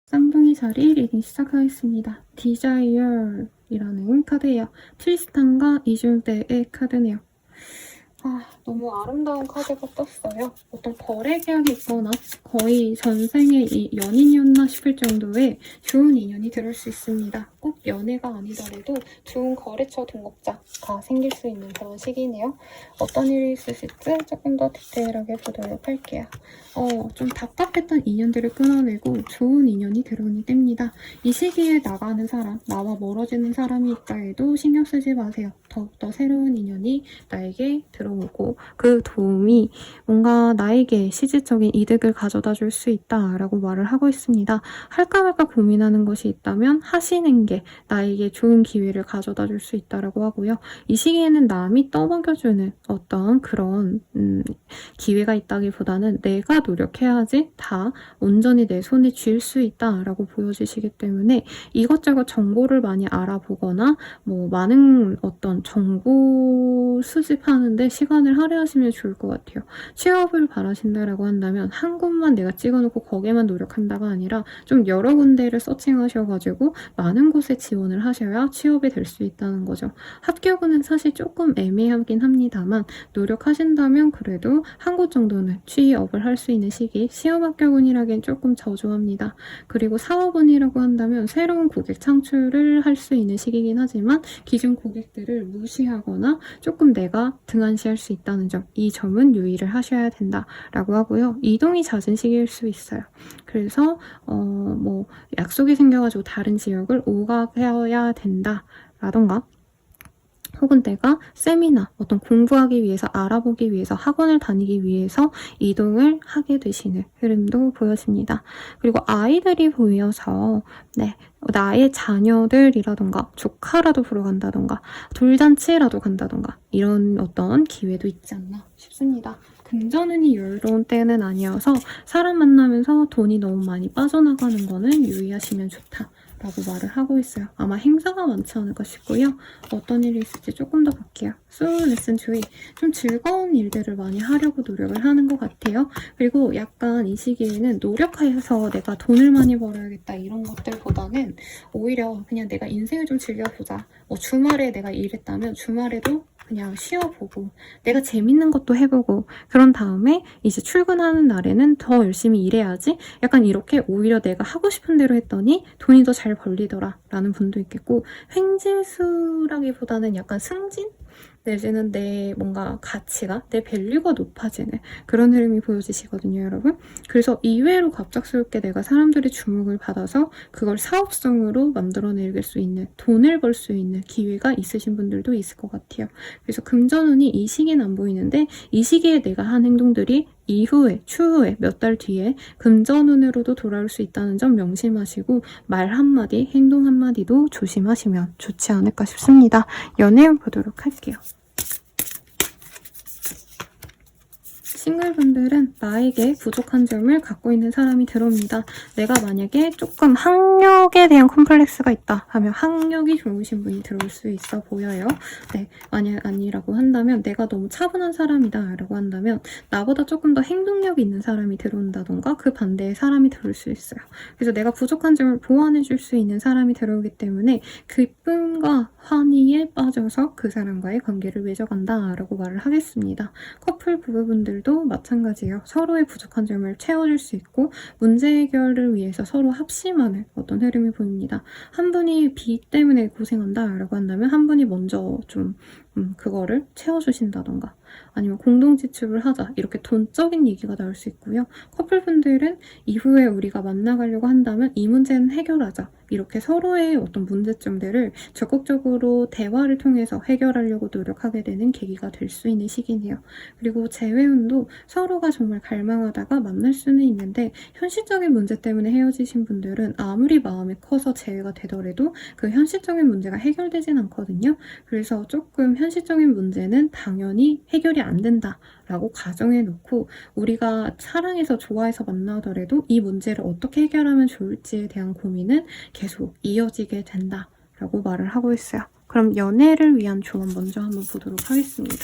쌍둥이 자리 리딩 시작하겠습니다. Desire이라는 카드예요. 트리스탄과 이줄데의 카드네요. 너무 아름다운 카드가 떴어요. 어떤 거래 계약이 있거나 거의 전생의 연인이었나 싶을 정도의 좋은 인연이 들을 수 있습니다. 꼭 연애가 아니더라도 좋은 거래처 동업자가 생길 수 있는 그런 시기네요. 어떤 일이 있으실지 조금 더 디테일하게 보도록 할게요. 좀 답답했던 인연들을 끊어내고 좋은 인연이 들어오니 뗍니다. 이 시기에 나가는 사람, 나와 멀어지는 사람이 있다 해도 신경 쓰지 마세요. 더욱더 새로운 인연이 나에게 들어오고 그 도움이 뭔가 나에게 실질적인 이득을 가져다 줄 수 있다라고 말을 하고 있습니다. 할까 말까 고민하는 것이 있다면 하시는 게 나에게 좋은 기회를 가져다 줄 수 있다라고 하고요. 이 시기에는 남이 떠먹여주는 어떤 그런 기회가 있다기보다는 내가 노력해야지 다 온전히 내 손에 쥘 수 있다라고 보여지시기 때문에 이것저것 정보를 많이 알아보거나 뭐 많은 어떤 정보 수집하는데 시간을 할애하시면 좋을 것 같아요. 취업을 바라신다라고 한다면 한 곳만 내가 찍어놓고 거기에만 노력한다가 아니라 좀 여러 군데를 서칭하셔가지고 많은 곳에 지원을 하셔야 취업이 될 수 있다는 거죠. 합격은 사실 조금 애매하긴 합니다만 노력하신다면 그래도 한 곳 정도는 취업을 할 수 있는 시기, 시험 합격운이라기엔 조금 저조합니다. 그리고 사업운이라고 한다면 새로운 고객 창출을 할 수 있는 시기이긴 하지만 기존 고객들을 무시하거나 조금 내가 등한시할 수 있다는 점, 이 점은 유의를 하셔야 된다라고 하고요. 이동이 잦은 시기일 수 있어요. 그래서 뭐 약속이 생겨가지고 다른 지역을 오가야 된다라던가 혹은 내가 세미나, 어떤 공부하기 위해서, 알아보기 위해서, 학원을 다니기 위해서 이동을 하게 되시는 흐름도 보여집니다. 그리고 아이들이 보여서 네, 나의 자녀들이라던가 조카라도 보러 간다던가 돌잔치라도 간다던가 이런 어떤 기회도 있지 않나 싶습니다. 금전운이 여유로운 때는 아니어서 사람 만나면서 돈이 너무 많이 빠져나가는 거는 유의하시면 좋다. 라고 말을 하고 있어요. 아마 행사가 많지 않을까 싶고요. 어떤 일이 있을지 조금 더 볼게요. 소울 레슨 주의. 좀 즐거운 일들을 많이 하려고 노력을 하는 것 같아요. 그리고 약간 이 시기에는 노력해서 내가 돈을 많이 벌어야겠다 이런 것들보다는 오히려 그냥 내가 인생을 좀 즐겨보자. 뭐 주말에 내가 일했다면 주말에도 그냥 쉬어보고 내가 재밌는 것도 해보고 그런 다음에 이제 출근하는 날에는 더 열심히 일해야지 약간 이렇게 오히려 내가 하고 싶은 대로 했더니 돈이 더 잘 벌리더라 라는 분도 있겠고 횡재수라기보다는 약간 승진? 내지는 내 뭔가 가치가 내 밸류가 높아지는 그런 흐름이 보여지시거든요 여러분. 그래서 이외로 갑작스럽게 내가 사람들의 주목을 받아서 그걸 사업성으로 만들어낼 수 있는 돈을 벌 수 있는 기회가 있으신 분들도 있을 것 같아요. 그래서 금전운이 이 시기는 안 보이는데 이 시기에 내가 한 행동들이 이후에 추후에 몇 달 뒤에 금전운으로도 돌아올 수 있다는 점 명심하시고 말 한마디 행동 한마디도 조심하시면 좋지 않을까 싶습니다. 연애운 보도록 할게요. 싱글분들은 나에게 부족한 점을 갖고 있는 사람이 들어옵니다. 내가 만약에 조금 학력에 대한 컴플렉스가 있다 하면 학력이 좋으신 분이 들어올 수 있어 보여요. 네, 만약 아니라고 한다면 내가 너무 차분한 사람이다 라고 한다면 나보다 조금 더 행동력 있는 사람이 들어온다던가 그 반대의 사람이 들어올 수 있어요. 그래서 내가 부족한 점을 보완해 줄 수 있는 사람이 들어오기 때문에 기쁨과 환희에 빠져서 그 사람과의 관계를 맺어간다 라고 말을 하겠습니다. 커플 부부분들도 마찬가지예요. 서로의 부족한 점을 채워줄 수 있고 문제 해결을 위해서 서로 합심하는 어떤 흐름이 보입니다. 한 분이 빚 때문에 고생한다 라고 한다면 한 분이 먼저 좀 그거를 채워주신다던가 아니면 공동 지출을 하자 이렇게 돈적인 얘기가 나올 수 있고요. 커플분들은 이후에 우리가 만나가려고 한다면 이 문제는 해결하자 이렇게 서로의 어떤 문제점들을 적극적으로 대화를 통해서 해결하려고 노력하게 되는 계기가 될 수 있는 시기네요. 그리고 재회운도 서로가 정말 갈망하다가 만날 수는 있는데 현실적인 문제 때문에 헤어지신 분들은 아무리 마음이 커서 재회가 되더라도 그 현실적인 문제가 해결되진 않거든요. 그래서 조금 현실적인 문제는 당연히 해결이 안 된다라고 가정해 놓고 우리가 사랑해서 좋아해서 만나더라도 이 문제를 어떻게 해결하면 좋을지에 대한 고민은 계속 이어지게 된다라고 말을 하고 있어요. 그럼 연애를 위한 조언 먼저 한번 보도록 하겠습니다.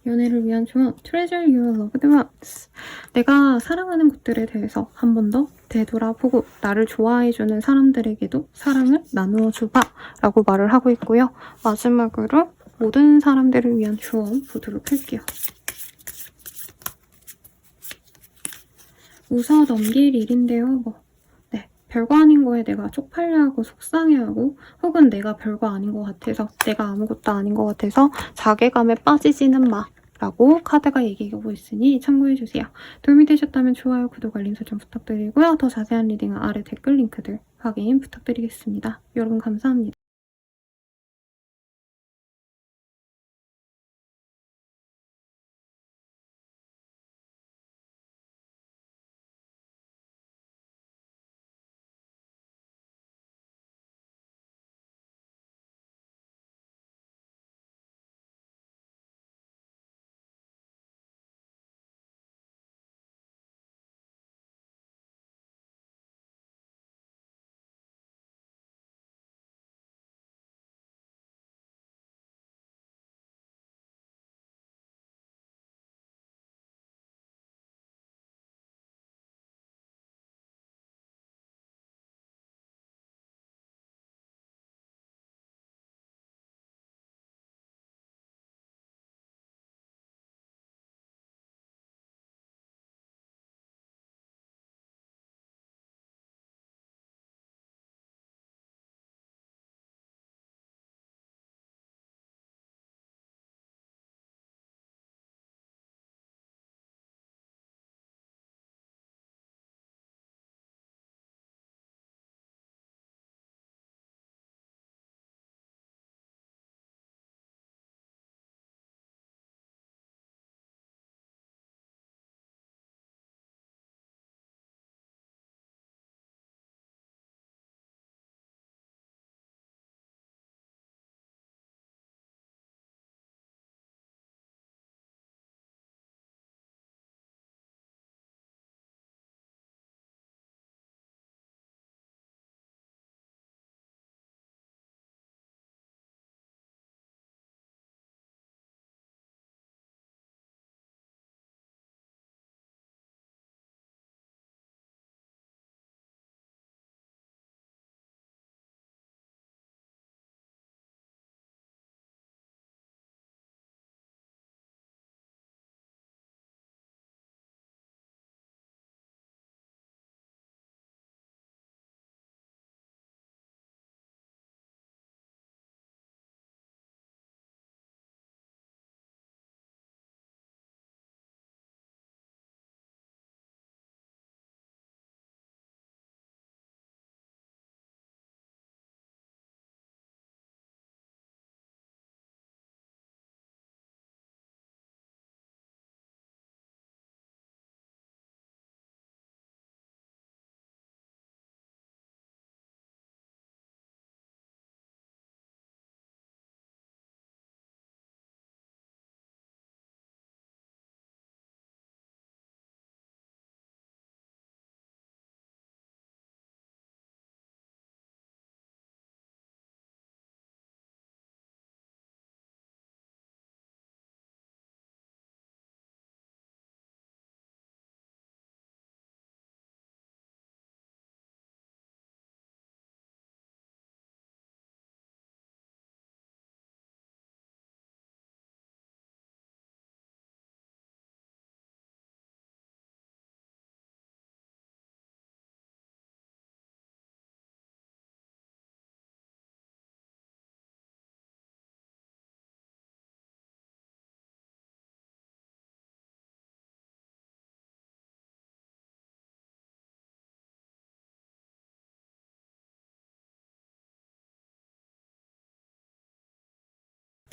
연애를 위한 조언, Treasure your loved ones. 내가 사랑하는 것들에 대해서 한 번 더 되돌아보고 나를 좋아해주는 사람들에게도 사랑을 나누어 줘봐 라고 말을 하고 있고요. 마지막으로 모든 사람들을 위한 조언 보도록 할게요. 웃어 넘길 일인데요. 네, 별거 아닌 거에 내가 쪽팔려하고 속상해하고 혹은 내가 별거 아닌 것 같아서 내가 아무것도 아닌 것 같아서 자괴감에 빠지지는 마 라고 카드가 얘기하고 있으니 참고해주세요. 도움이 되셨다면 좋아요, 구독, 알림 설정 부탁드리고요. 더 자세한 리딩은 아래 댓글 링크들 확인 부탁드리겠습니다. 여러분 감사합니다.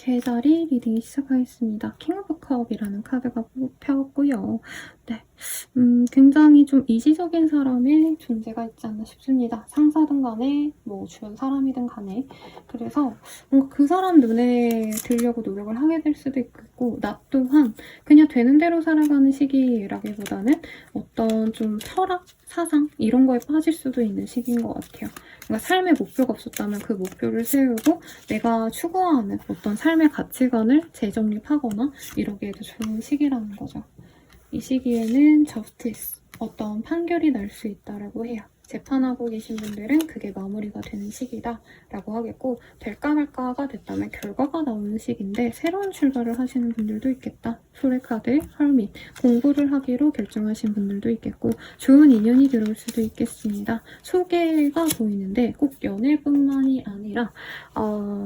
제자리 리딩이 시작하겠습니다. 킹 오브 컵이라는 카드가 뽑혔고요. 네, 굉장히 좀 이지적인 사람의 존재가 있지 않나 싶습니다. 상사든 간에 뭐 주변 사람이든 간에. 그래서 뭔가 그 사람 눈에 들려고 노력을 하게 될 수도 있고, 나 또한 그냥 되는 대로 살아가는 시기라기보다는 어떤 좀 철학, 사상 이런 거에 빠질 수도 있는 시기인 것 같아요. 그러니까 삶의 목표가 없었다면 그 목표를 세우고 내가 추구하는 어떤 삶의 가치관을 재정립하거나 이러기에도 좋은 시기라는 거죠. 이 시기에는 저스티스, 어떤 판결이 날 수 있다라고 해요. 재판하고 계신 분들은 그게 마무리가 되는 시기다라고 하겠고, 될까 말까가 됐다면 결과가 나오는 시기인데 새로운 출발을 하시는 분들도 있겠다. 소래카드, 헐밋, 공부를 하기로 결정하신 분들도 있겠고, 좋은 인연이 들어올 수도 있겠습니다. 소개가 보이는데 꼭 연애뿐만이 아니라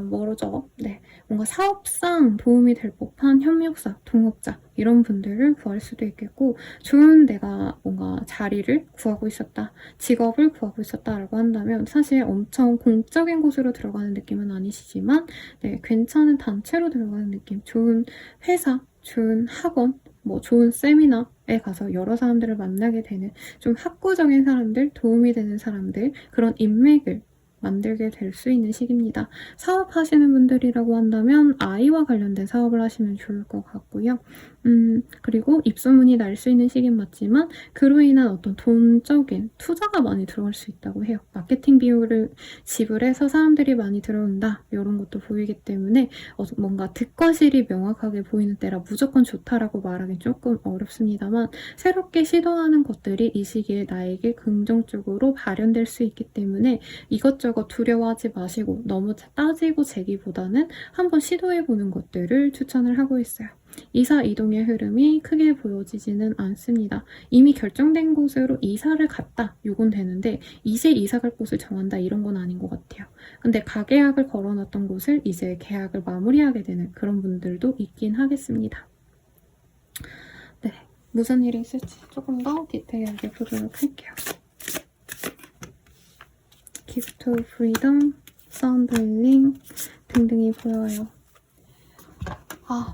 뭐죠? 네, 뭔가 사업상 도움이 될 법한 협력사, 동업자 이런 분들을 구할 수도 있겠고, 좋은 내가 뭔가 자리를 구하고 있었다, 직업을 구하고 있었다라고 한다면 사실 엄청 공적인 곳으로 들어가는 느낌은 아니시지만 네, 괜찮은 단체로 들어가는 느낌, 좋은 회사, 좋은 학원, 뭐 좋은 세미나에 가서 여러 사람들을 만나게 되는 좀 학구적인 사람들, 도움이 되는 사람들, 그런 인맥을 만들게 될 수 있는 시기입니다. 사업하시는 분들이라고 한다면 아이와 관련된 사업을 하시면 좋을 것 같고요. 그리고 입소문이 날 수 있는 시기는 맞지만 그로 인한 어떤 돈적인 투자가 많이 들어갈 수 있다고 해요. 마케팅 비용을 지불해서 사람들이 많이 들어온다, 이런 것도 보이기 때문에 뭔가 득과실이 명확하게 보이는 때라 무조건 좋다라고 말하기 조금 어렵습니다만, 새롭게 시도하는 것들이 이 시기에 나에게 긍정적으로 발현될 수 있기 때문에 이것저것 두려워하지 마시고 너무 따지고 재기보다는 한번 시도해보는 것들을 추천을 하고 있어요. 이사 이동의 흐름이 크게 보여지지는 않습니다. 이미 결정된 곳으로 이사를 갔다, 요건 되는데 이제 이사 갈 곳을 정한다, 이런 건 아닌 것 같아요. 근데 가계약을 걸어놨던 곳을 이제 계약을 마무리하게 되는 그런 분들도 있긴 하겠습니다. 네, 무슨 일이 있을지 조금 더 디테일하게 보도록 할게요. 기프트 오브 프리덤, 사운드 힐링 등등이 보여요.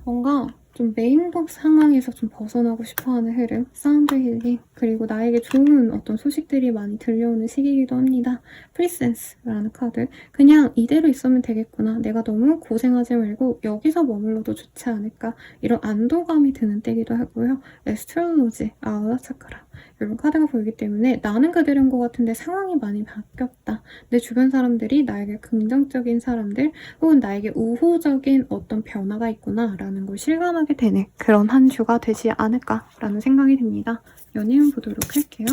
뭔가 좀 메인복 상황에서 좀 벗어나고 싶어하는 흐름, 사운드 힐링, 그리고 나에게 좋은 어떤 소식들이 많이 들려오는 시기이기도 합니다. 프리센스라는 카드, 그냥 이대로 있으면 되겠구나, 내가 너무 고생하지 말고 여기서 머물러도 좋지 않을까, 이런 안도감이 드는 때기도 하고요. 에스트로노지, 아우라 차크라, 이런 카드가 보이기 때문에 나는 그대로인 것 같은데 상황이 많이 바뀌었다, 내 주변 사람들이 나에게 긍정적인 사람들 혹은 나에게 우호적인 어떤 변화가 있구나 라는 걸 실감하게 되는 그런 한 주가 되지 않을까라는 생각이 듭니다. 연애운 보도록 할게요.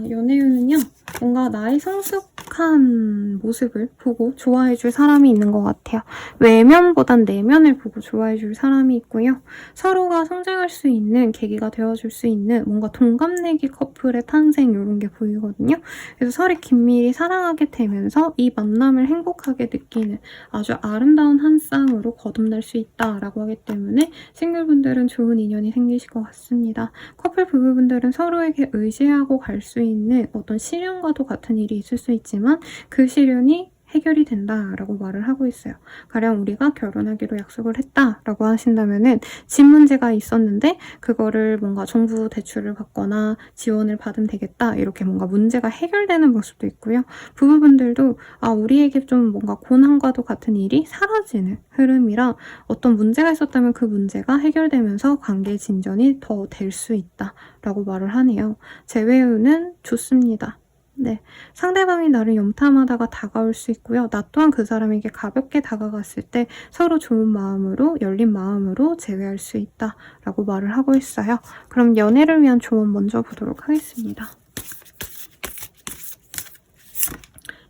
연애운은요, 뭔가 나의 성숙한 모습을 보고 좋아해줄 사람이 있는 것 같아요. 외면보단 내면을 보고 좋아해줄 사람이 있고요. 서로가 성장할 수 있는 계기가 되어줄 수 있는 뭔가 동갑내기 커플의 탄생, 이런 게 보이거든요. 그래서 서로 긴밀히 사랑하게 되면서 이 만남을 행복하게 느끼는 아주 아름다운 한 쌍으로 거듭날 수 있다라고 하기 때문에 싱글분들은 좋은 인연이 생기실 것 같습니다. 커플 부부분들은 서로에게 의지하고 갈 수 있는 어떤 시련과도 같은 일이 있을 수 있지만 그 시련이 해결이 된다라고 말을 하고 있어요. 가령 우리가 결혼하기로 약속을 했다라고 하신다면은 집 문제가 있었는데 그거를 뭔가 정부 대출을 받거나 지원을 받으면 되겠다, 이렇게 뭔가 문제가 해결되는 모습도 있고요. 부부분들도 우리에게 좀 뭔가 고난과도 같은 일이 사라지는 흐름이라 어떤 문제가 있었다면 그 문제가 해결되면서 관계 진전이 더 될 수 있다라고 말을 하네요. 재회운은 좋습니다. 네, 상대방이 나를 염탐하다가 다가올 수 있고요. 나 또한 그 사람에게 가볍게 다가갔을 때 서로 좋은 마음으로, 열린 마음으로 재회할 수 있다라고 말을 하고 있어요. 그럼 연애를 위한 조언 먼저 보도록 하겠습니다.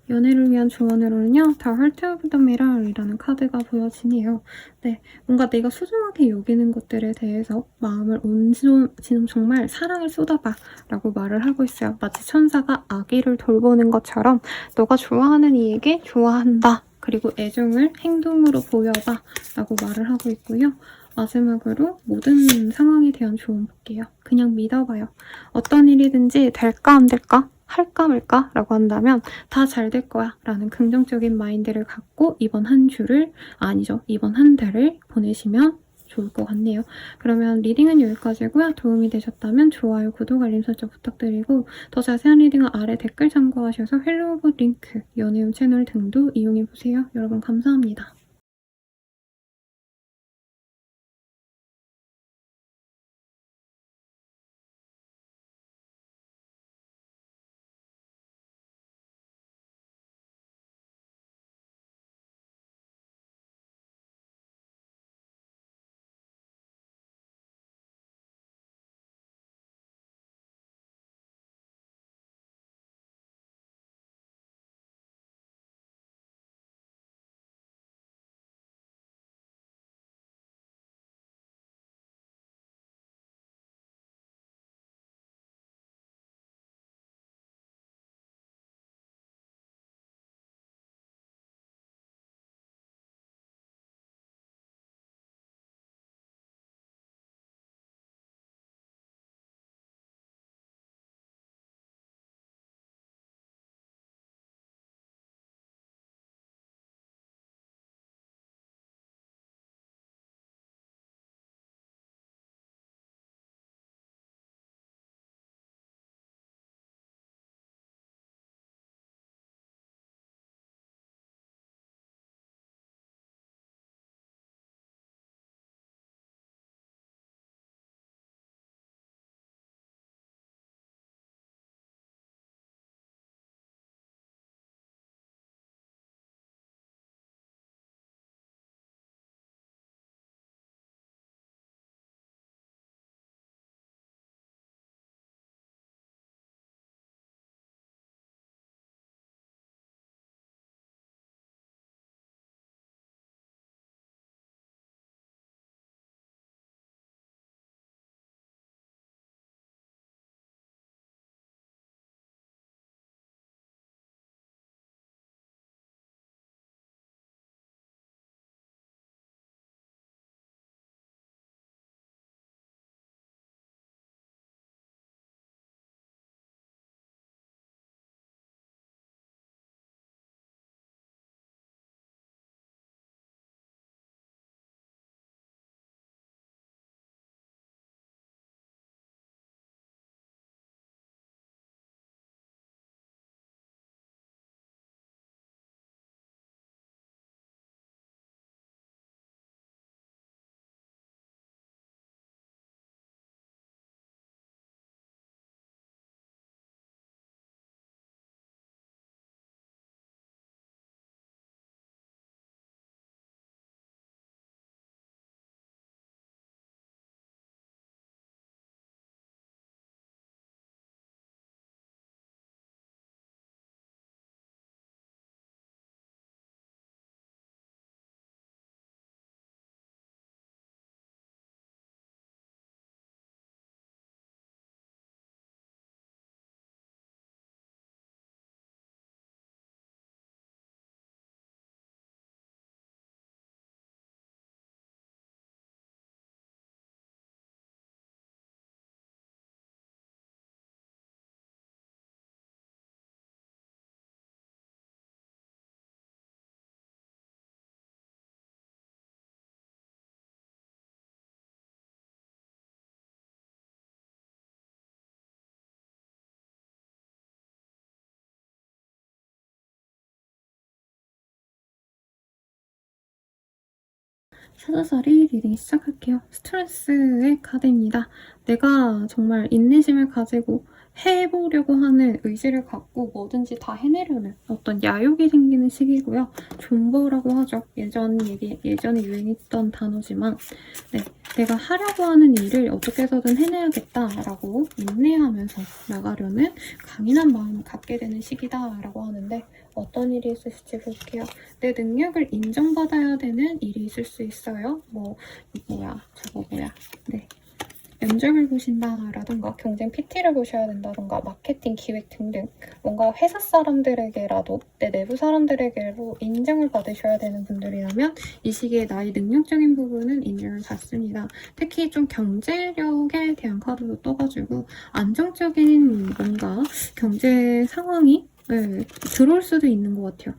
연애를 위한 조언으로는요, The Heart of the Mirror이라는 카드가 보여지네요. 네, 뭔가 내가 소중하게 여기는 것들에 대해서 마음을 지금 정말 사랑을 쏟아봐 라고 말을 하고 있어요. 마치 천사가 아기를 돌보는 것처럼 너가 좋아하는 이에게 좋아한다, 그리고 애정을 행동으로 보여봐 라고 말을 하고 있고요. 마지막으로 모든 상황에 대한 조언 볼게요. 그냥 믿어봐요. 어떤 일이든지 될까 안 될까? 할까 말까? 라고 한다면 다 잘 될 거야 라는 긍정적인 마인드를 갖고 이번 한 달을 보내시면 좋을 것 같네요. 그러면 리딩은 여기까지고요. 도움이 되셨다면 좋아요, 구독, 알림 설정 부탁드리고 더 자세한 리딩은 아래 댓글 참고하셔서 헬로우브 링크, 연애운 채널 등도 이용해보세요. 여러분 감사합니다. 사자자리 리딩 시작할게요. 스트레스의 카드입니다. 내가 정말 인내심을 가지고 해보려고 하는 의지를 갖고 뭐든지 다 해내려는 어떤 야욕이 생기는 시기고요. 존버라고 하죠. 예전에 유행했던 단어지만 네, 내가 하려고 하는 일을 어떻게 해서든 해내야겠다라고 인내하면서 나가려는 강인한 마음을 갖게 되는 시기다라고 하는데 어떤 일이 있으실지 볼게요. 내 능력을 인정받아야 되는 일이 있을 수 있어요. 저거 뭐야. 네. 면접을 보신다라던가 경쟁 PT를 보셔야 된다던가 마케팅 기획 등등 뭔가 회사 사람들에게라도 내 내부 사람들에게도 인정을 받으셔야 되는 분들이라면 이 시기에 나의 능력적인 부분은 인정을 받습니다. 특히 좀 경제력에 대한 카드도 떠가지고 안정적인 뭔가 경제 상황이 들어올 수도 있는 것 같아요.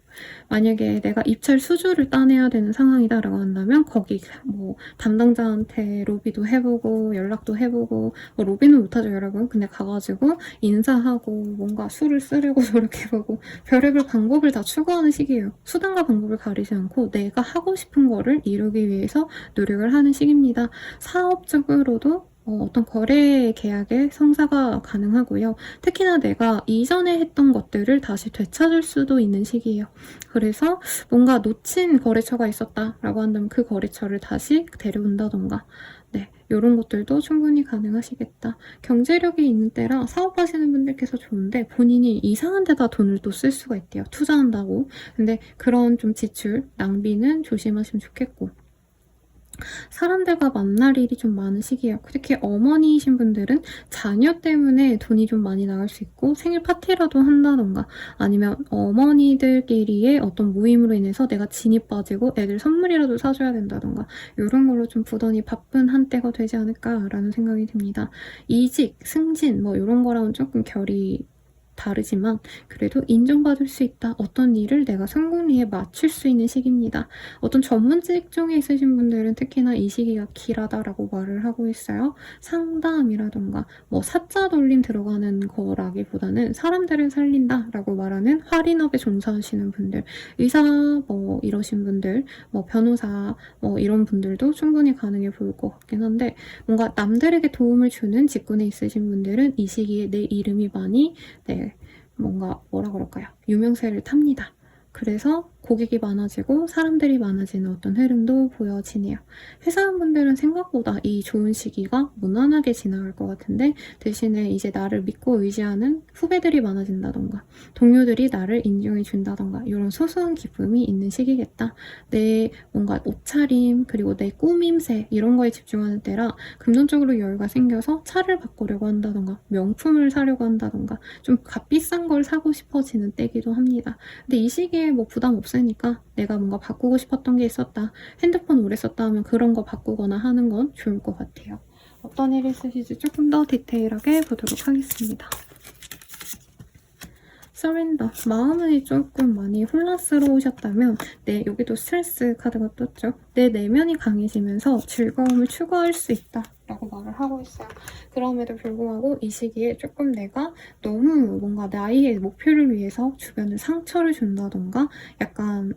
만약에 내가 입찰 수주를 따내야 되는 상황이다라고 한다면 거기 뭐 담당자한테 로비도 해보고 연락도 해보고 뭐 로비는 못하죠 여러분. 근데 가가지고 인사하고 뭔가 수를 쓰려고 노력해보고 별의별 방법을 다 추구하는 시기예요. 수단과 방법을 가리지 않고 내가 하고 싶은 거를 이루기 위해서 노력을 하는 시기입니다. 사업적으로도 어떤 거래 계약의 성사가 가능하고요. 특히나 내가 이전에 했던 것들을 다시 되찾을 수도 있는 시기예요. 그래서 뭔가 놓친 거래처가 있었다라고 한다면 그 거래처를 다시 데려온다던가 네, 이런 것들도 충분히 가능하시겠다. 경제력이 있는 때라 사업하시는 분들께서 좋은데 본인이 이상한 데다 돈을 또 쓸 수가 있대요. 투자한다고. 근데 그런 좀 지출, 낭비는 조심하시면 좋겠고 사람들과 만날 일이 좀 많은 시기예요. 특히 어머니이신 분들은 자녀 때문에 돈이 좀 많이 나갈 수 있고 생일 파티라도 한다던가 아니면 어머니들끼리의 어떤 모임으로 인해서 내가 진이 빠지고 애들 선물이라도 사줘야 된다던가 이런 걸로 좀 부단히 바쁜 한때가 되지 않을까라는 생각이 듭니다. 이직, 승진 뭐 이런 거랑은 조금 결이 다르지만 그래도 인정받을 수 있다. 어떤 일을 내가 성공리에 맞출 수 있는 시기입니다. 어떤 전문 직종에 있으신 분들은 특히나 이 시기가 길하다라고 말을 하고 있어요. 상담이라던가 뭐 사자 돌림 들어가는 거라기보다는 사람들을 살린다라고 말하는 할인업에 종사하시는 분들, 의사 뭐 이러신 분들, 뭐 변호사 뭐 이런 분들도 충분히 가능해 보일 것 같긴 한데 뭔가 남들에게 도움을 주는 직군에 있으신 분들은 이 시기에 내 이름이 많이 뭔가 뭐라 그럴까요? 유명세를 탑니다. 그래서 고객이 많아지고 사람들이 많아지는 어떤 흐름도 보여지네요. 회사원분들은 생각보다 이 좋은 시기가 무난하게 지나갈 것 같은데 대신에 이제 나를 믿고 의지하는 후배들이 많아진다던가 동료들이 나를 인정해 준다던가 이런 소소한 기쁨이 있는 시기겠다. 내 뭔가 옷차림 그리고 내 꾸밈새 이런 거에 집중하는 때라 금전적으로 여유가 생겨서 차를 바꾸려고 한다던가 명품을 사려고 한다던가 좀 값비싼 걸 사고 싶어지는 때기도 합니다. 근데 이 시기에 뭐 부담 없으니까 내가 뭔가 바꾸고 싶었던 게 있었다. 핸드폰 오래 썼다 하면 그런 거 바꾸거나 하는 건 좋을 것 같아요. 어떤 일이 있으실지 조금 더 디테일하게 보도록 하겠습니다. 서렌더. 마음이 조금 많이 혼란스러우셨다면 여기도 스트레스 카드가 떴죠. 내 내면이 강해지면서 즐거움을 추구할 수 있다. 라고 말을 하고 있어요. 그럼에도 불구하고 이 시기에 조금 내가 너무 뭔가 나의 목표를 위해서 주변에 상처를 준다던가 약간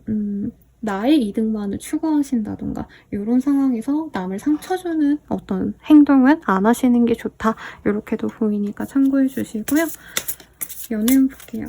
나의 이득만을 추구하신다던가 이런 상황에서 남을 상처 주는 어떤 행동은 안 하시는 게 좋다. 이렇게도 보이니까 참고해 주시고요. 연애운 볼게요.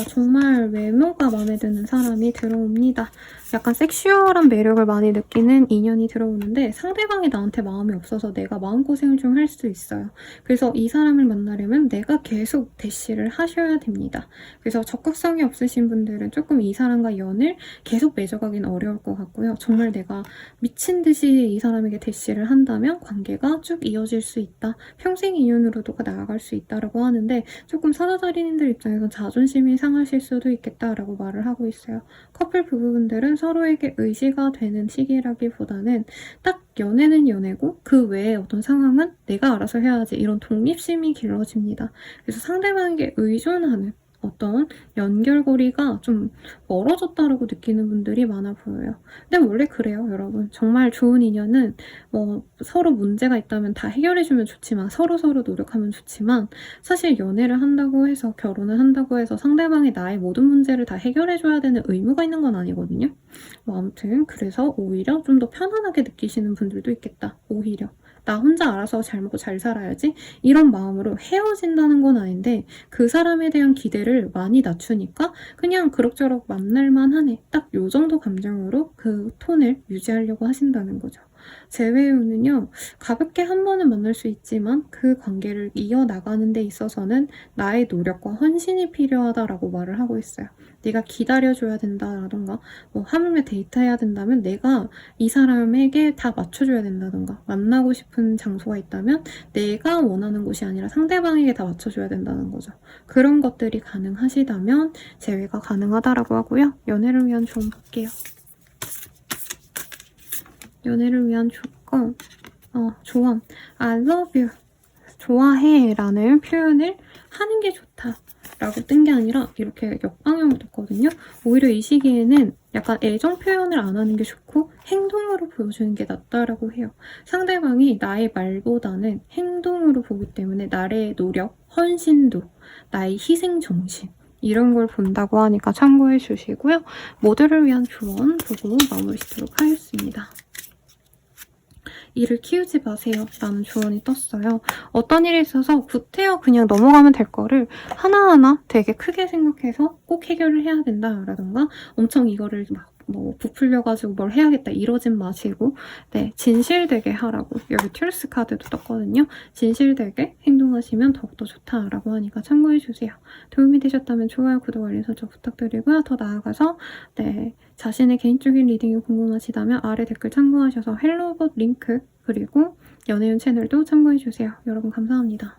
정말 외모가 마음에 드는 사람이 들어옵니다. 약간 섹슈얼한 매력을 많이 느끼는 인연이 들어오는데 상대방이 나한테 마음이 없어서 내가 마음고생을 좀 할 수 있어요. 그래서 이 사람을 만나려면 내가 계속 대시를 하셔야 됩니다. 그래서 적극성이 없으신 분들은 조금 이 사람과 연을 계속 맺어가긴 어려울 것 같고요. 정말 내가 미친 듯이 이 사람에게 대시를 한다면 관계가 쭉 이어질 수 있다. 평생 인연으로도 나아갈 수 있다라고 하는데 조금 사자자리님들 입장에서 자존심이 상하실 수도 있겠다라고 말을 하고 있어요. 커플 부부분들은 서로에게 의지가 되는 시기라기보다는 딱 연애는 연애고 그 외에 어떤 상황은 내가 알아서 해야지 이런 독립심이 길러집니다. 그래서 상대방에게 의존하는 어떤 연결고리가 좀 멀어졌다라고 느끼는 분들이 많아 보여요. 근데 원래 그래요, 여러분. 정말 좋은 인연은 뭐 서로 문제가 있다면 다 해결해주면 좋지만 서로서로 노력하면 좋지만 사실 연애를 한다고 해서 결혼을 한다고 해서 상대방이 나의 모든 문제를 다 해결해줘야 되는 의무가 있는 건 아니거든요. 뭐 아무튼 그래서 오히려 좀 더 편안하게 느끼시는 분들도 있겠다. 오히려. 나 혼자 알아서 잘 먹고 잘 살아야지 이런 마음으로 헤어진다는 건 아닌데 그 사람에 대한 기대를 많이 낮추니까 그냥 그럭저럭 만날만 하네 딱 요 정도 감정으로 그 톤을 유지하려고 하신다는 거죠. 재회운은요, 가볍게 한 번은 만날 수 있지만 그 관계를 이어나가는 데 있어서는 나의 노력과 헌신이 필요하다라고 말을 하고 있어요. 네가 기다려줘야 된다라던가, 뭐 하물며 데이트해야 된다면 내가 이 사람에게 다 맞춰줘야 된다던가, 만나고 싶은 장소가 있다면 내가 원하는 곳이 아니라 상대방에게 다 맞춰줘야 된다는 거죠. 그런 것들이 가능하시다면 재회가 가능하다라고 하고요. 연애를 위한 조언 볼게요. 연애를 위한 조언. I love you. 좋아해 라는 표현을 하는 게 좋다 라고 뜬 게 아니라 이렇게 역방향으로 떴거든요. 오히려 이 시기에는 약간 애정 표현을 안 하는 게 좋고 행동으로 보여주는 게 낫다라고 해요. 상대방이 나의 말보다는 행동으로 보기 때문에 나의 노력, 헌신도, 나의 희생정신 이런 걸 본다고 하니까 참고해 주시고요. 모두를 위한 조언 보고 마무리 짓도록 하겠습니다. 일을 키우지 마세요 라는 조언이 떴어요. 어떤 일이 있어서 구태여 그냥 넘어가면 될 거를 하나하나 되게 크게 생각해서 꼭 해결을 해야 된다라던가 엄청 이거를 막 부풀려가지고 뭘 해야겠다 이러진 마시고 네, 진실되게 하라고. 여기 튜르스 카드도 떴거든요. 진실되게 행동하시면 더욱더 좋다라고 하니까 참고해주세요. 도움이 되셨다면 좋아요, 구독, 알림 설정 부탁드리고요. 더 나아가서 네, 자신의 개인적인 리딩이 궁금하시다면 아래 댓글 참고하셔서 헬로봇 링크 그리고 연애운 채널도 참고해주세요. 여러분 감사합니다.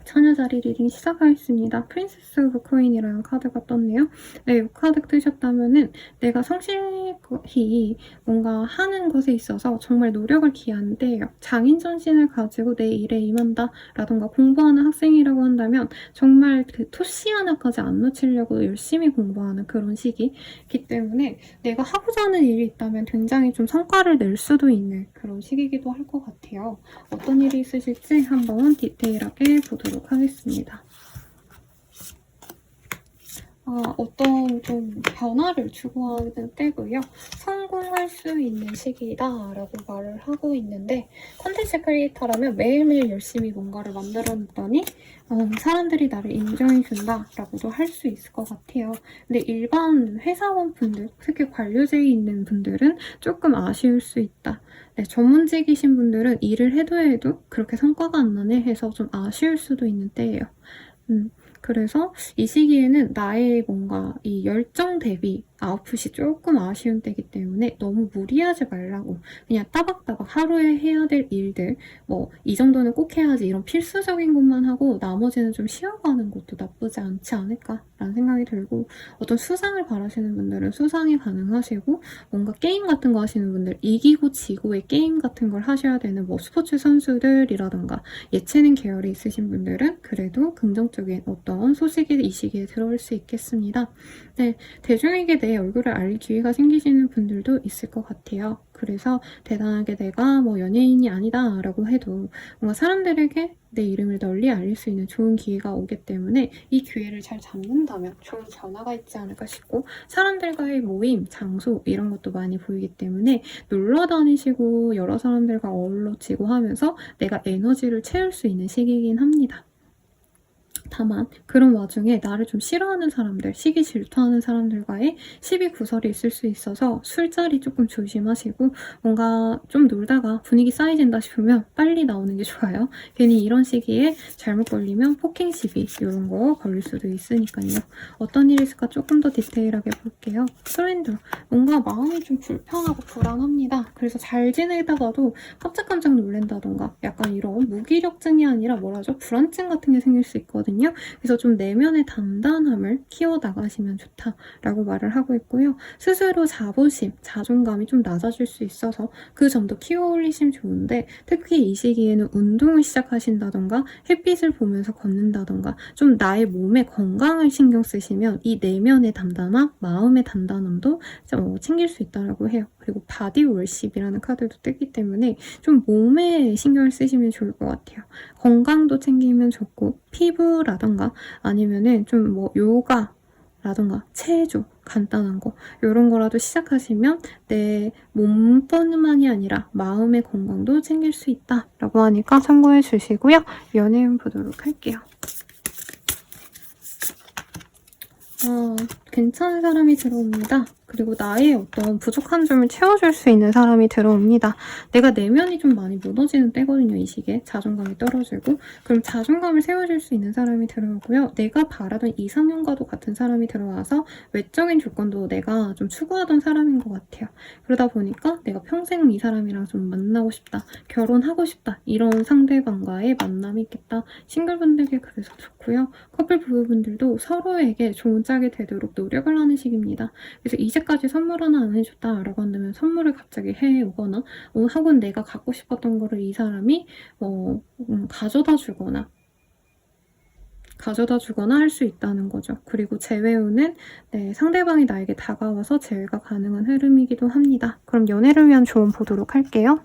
처녀자리 리딩 시작하겠습니다. 프린세스 오브 코인이라는 카드가 떴네요. 네, 이 카드 뜨셨다면은 내가 성실히 뭔가 하는 것에 있어서 정말 노력을 기하는데 장인 정신을 가지고 내 일에 임한다 라던가 공부하는 학생이라고 한다면 정말 그 토시 하나까지 안 놓치려고 열심히 공부하는 그런 시기이기 때문에 내가 하고자 하는 일이 있다면 굉장히 좀 성과를 낼 수도 있는 그런 시기이기도 할 것 같아요. 어떤 일이 있으실지 한번 디테일하게 보도록 하겠습니다. 어떤 좀 변화를 추구하는 때고요. 성공할 수 있는 시기다라고 말을 하고 있는데 콘텐츠 크리에이터라면 매일매일 열심히 뭔가를 만들어냈더니 사람들이 나를 인정해준다라고도 할 수 있을 것 같아요. 근데 일반 회사원분들, 특히 관료제에 있는 분들은 조금 아쉬울 수 있다. 네, 전문직이신 분들은 일을 해도 그렇게 성과가 안 나네 해서 좀 아쉬울 수도 있는 때예요. 그래서 이 시기에는 나의 뭔가 이 열정 대비 아웃풋이 조금 아쉬운 때이기 때문에 너무 무리하지 말라고 그냥 따박따박 하루에 해야 될 일들 뭐 이 정도는 꼭 해야지 이런 필수적인 것만 하고 나머지는 좀 쉬어가는 것도 나쁘지 않지 않을까라는 생각이 들고 어떤 수상을 바라시는 분들은 수상이 가능하시고 뭔가 게임 같은 거 하시는 분들 이기고 지고의 게임 같은 걸 하셔야 되는 뭐 스포츠 선수들이라던가 예체능 계열이 있으신 분들은 그래도 긍정적인 어떤 소식이 이 시기에 들어올 수 있겠습니다. 네, 대중에게 내 얼굴을 알릴 기회가 생기시는 분들도 있을 것 같아요. 그래서 대단하게 내가 뭐 연예인이 아니다 라고 해도 뭔가 사람들에게 내 이름을 널리 알릴 수 있는 좋은 기회가 오기 때문에 이 기회를 잘 잡는다면 좋은 변화가 있지 않을까 싶고 사람들과의 모임, 장소 이런 것도 많이 보이기 때문에 놀러 다니시고 여러 사람들과 어울러지고 하면서 내가 에너지를 채울 수 있는 시기이긴 합니다. 다만 그런 와중에 나를 좀 싫어하는 사람들, 시기 질투하는 사람들과의 시비 구설이 있을 수 있어서 술자리 조금 조심하시고 뭔가 좀 놀다가 분위기 쌓이진다 싶으면 빨리 나오는 게 좋아요. 괜히 이런 시기에 잘못 걸리면 폭행 시비 이런 거 걸릴 수도 있으니까요. 어떤 일이 있을까 조금 더 디테일하게 볼게요. 서렌더, 뭔가 마음이 좀 불편하고 불안합니다. 그래서 잘 지내다가도 깜짝깜짝 놀란다던가 약간 이런 무기력증이 아니라 뭐라죠? 불안증 같은 게 생길 수 있거든요. 그래서 좀 내면의 단단함을 키워나가시면 좋다라고 말을 하고 있고요. 스스로 자부심, 자존감이 좀 낮아질 수 있어서 그 점도 키워 올리시면 좋은데 특히 이 시기에는 운동을 시작하신다던가 햇빛을 보면서 걷는다던가 좀 나의 몸의 건강을 신경 쓰시면 이 내면의 단단함, 마음의 단단함도 챙길 수 있다고 해요. 그리고 바디 월십이라는 카드도 뜨기 때문에 좀 몸에 신경을 쓰시면 좋을 것 같아요. 건강도 챙기면 좋고 피부라던가 아니면은 좀 뭐 요가라던가 체조 간단한 거 이런 거라도 시작하시면 내 몸뿐만이 아니라 마음의 건강도 챙길 수 있다라고 하니까 참고해 주시고요. 연애운 보도록 할게요. 괜찮은 사람이 들어옵니다. 그리고 나의 어떤 부족한 점을 채워줄 수 있는 사람이 들어옵니다. 내가 내면이 좀 많이 무너지는 때거든요. 이 시기에 자존감이 떨어지고 그럼 자존감을 세워줄 수 있는 사람이 들어오고요. 내가 바라던 이상형과도 같은 사람이 들어와서 외적인 조건도 내가 좀 추구하던 사람인 것 같아요. 그러다 보니까 내가 평생 이 사람이랑 좀 만나고 싶다, 결혼하고 싶다 이런 상대방과의 만남이 있겠다. 싱글분들께 그래서 좋고요. 커플 부부분들도 서로에게 좋은 짝이 되도록 노력을 하는 시기입니다. 그래서 이제까지 선물 하나 안 해줬다라고 한다면 선물을 갑자기 해오거나 혹은 내가 갖고 싶었던 거를 이 사람이 가져다 주거나 할 수 있다는 거죠. 그리고 재회우는 상대방이 나에게 다가와서 재회가 가능한 흐름이기도 합니다. 그럼 연애를 위한 조언 보도록 할게요.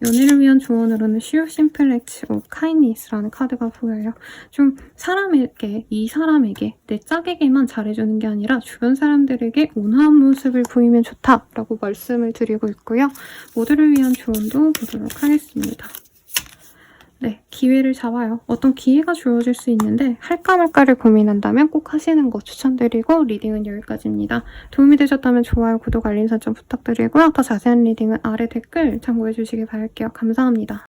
연애를 위한 조언으로는 Show Simple Acts of Kindness라는 카드가 보여요. 좀 이 사람에게, 내 짝에게만 잘해주는 게 아니라 주변 사람들에게 온화한 모습을 보이면 좋다라고 말씀을 드리고 있고요. 모두를 위한 조언도 보도록 하겠습니다. 네, 기회를 잡아요. 어떤 기회가 주어질 수 있는데 할까 말까를 고민한다면 꼭 하시는 거 추천드리고 리딩은 여기까지입니다. 도움이 되셨다면 좋아요, 구독, 알림 설정 부탁드리고요. 더 자세한 리딩은 아래 댓글 참고해 주시길 바랄게요. 감사합니다.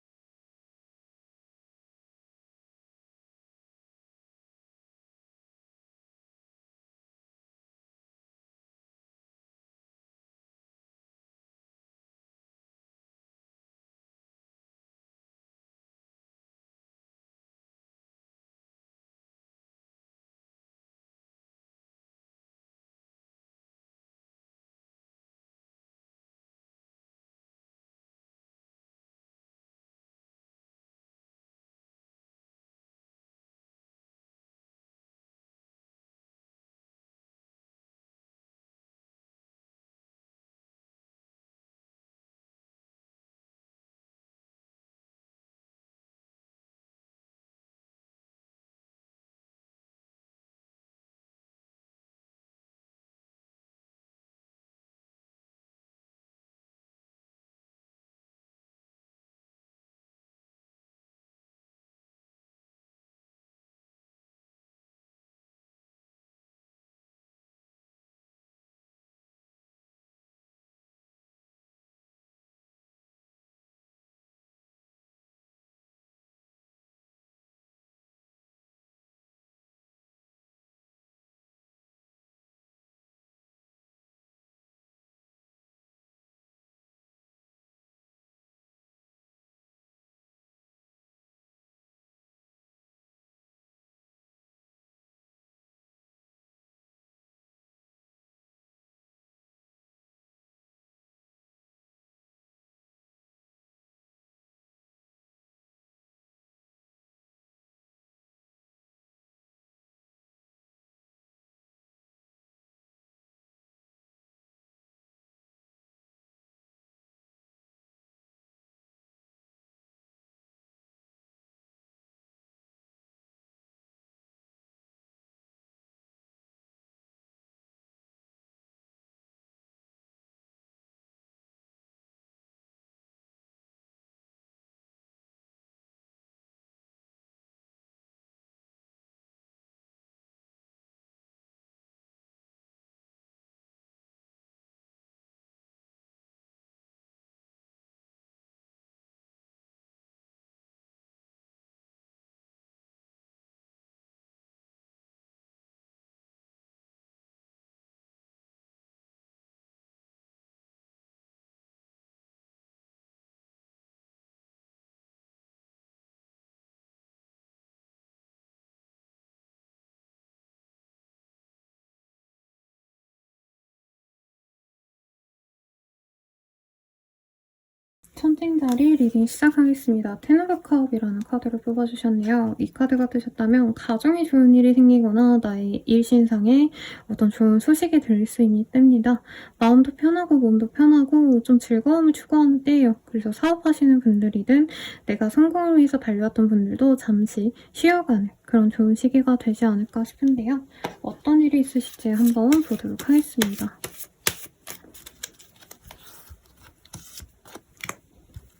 천칭자리 리딩 시작하겠습니다. 텐 오브 컵이라는 카드를 뽑아주셨네요. 이 카드가 뜨셨다면 가정에 좋은 일이 생기거나 나의 일신상에 어떤 좋은 소식이 들릴 수 있는 때입니다. 마음도 편하고 몸도 편하고 좀 즐거움을 추구하는 때예요. 그래서 사업하시는 분들이든 내가 성공을 위해서 달려왔던 분들도 잠시 쉬어가는 그런 좋은 시기가 되지 않을까 싶은데요. 어떤 일이 있으실지 한번 보도록 하겠습니다.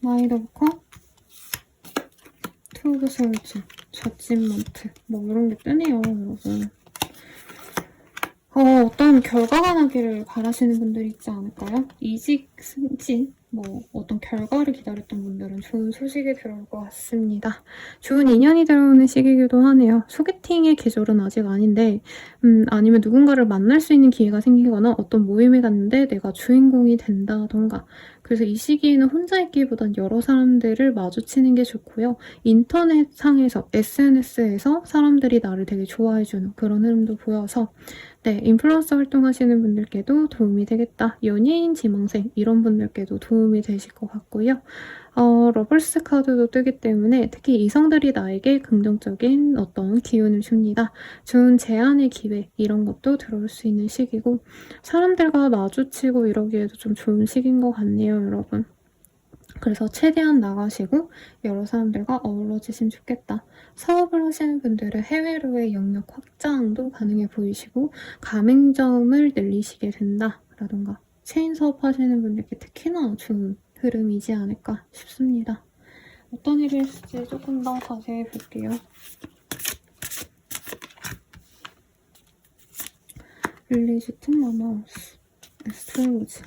나이트 오브 컵, 투 오브 솔즈, 저짓먼트 뭐 이런 게 뜨네요, 여러분. 어떤 결과가 나기를 바라시는 분들이 있지 않을까요? 이직, 승진, 뭐 어떤 결과를 기다렸던 분들은 좋은 소식이 들어올 것 같습니다. 좋은 인연이 들어오는 시기이기도 하네요. 소개팅의 계절은 아직 아닌데 아니면 누군가를 만날 수 있는 기회가 생기거나 어떤 모임에 갔는데 내가 주인공이 된다던가. 그래서 이 시기에는 혼자 있기보단 여러 사람들을 마주치는 게 좋고요. 인터넷상에서, SNS에서 사람들이 나를 되게 좋아해주는 그런 흐름도 보여서 네, 인플루언서 활동하시는 분들께도 도움이 되겠다. 연예인, 지망생 이런 분들께도 도움이 되실 것 같고요. 러블스 카드도 뜨기 때문에 특히 이성들이 나에게 긍정적인 어떤 기운을 줍니다. 좋은 제안의 기회 이런 것도 들어올 수 있는 시기고 사람들과 마주치고 이러기에도 좀 좋은 시기인 것 같네요, 여러분. 그래서 최대한 나가시고 여러 사람들과 어우러지시면 좋겠다. 사업을 하시는 분들은 해외로의 영역 확장도 가능해 보이시고 가맹점을 늘리시게 된다라던가 체인 사업 하시는 분들께 특히나 좋은 흐름이지 않을까 싶습니다. 어떤 일이 있을지 조금 더 자세히 볼게요. 릴리지트 마마우스 에스트로즈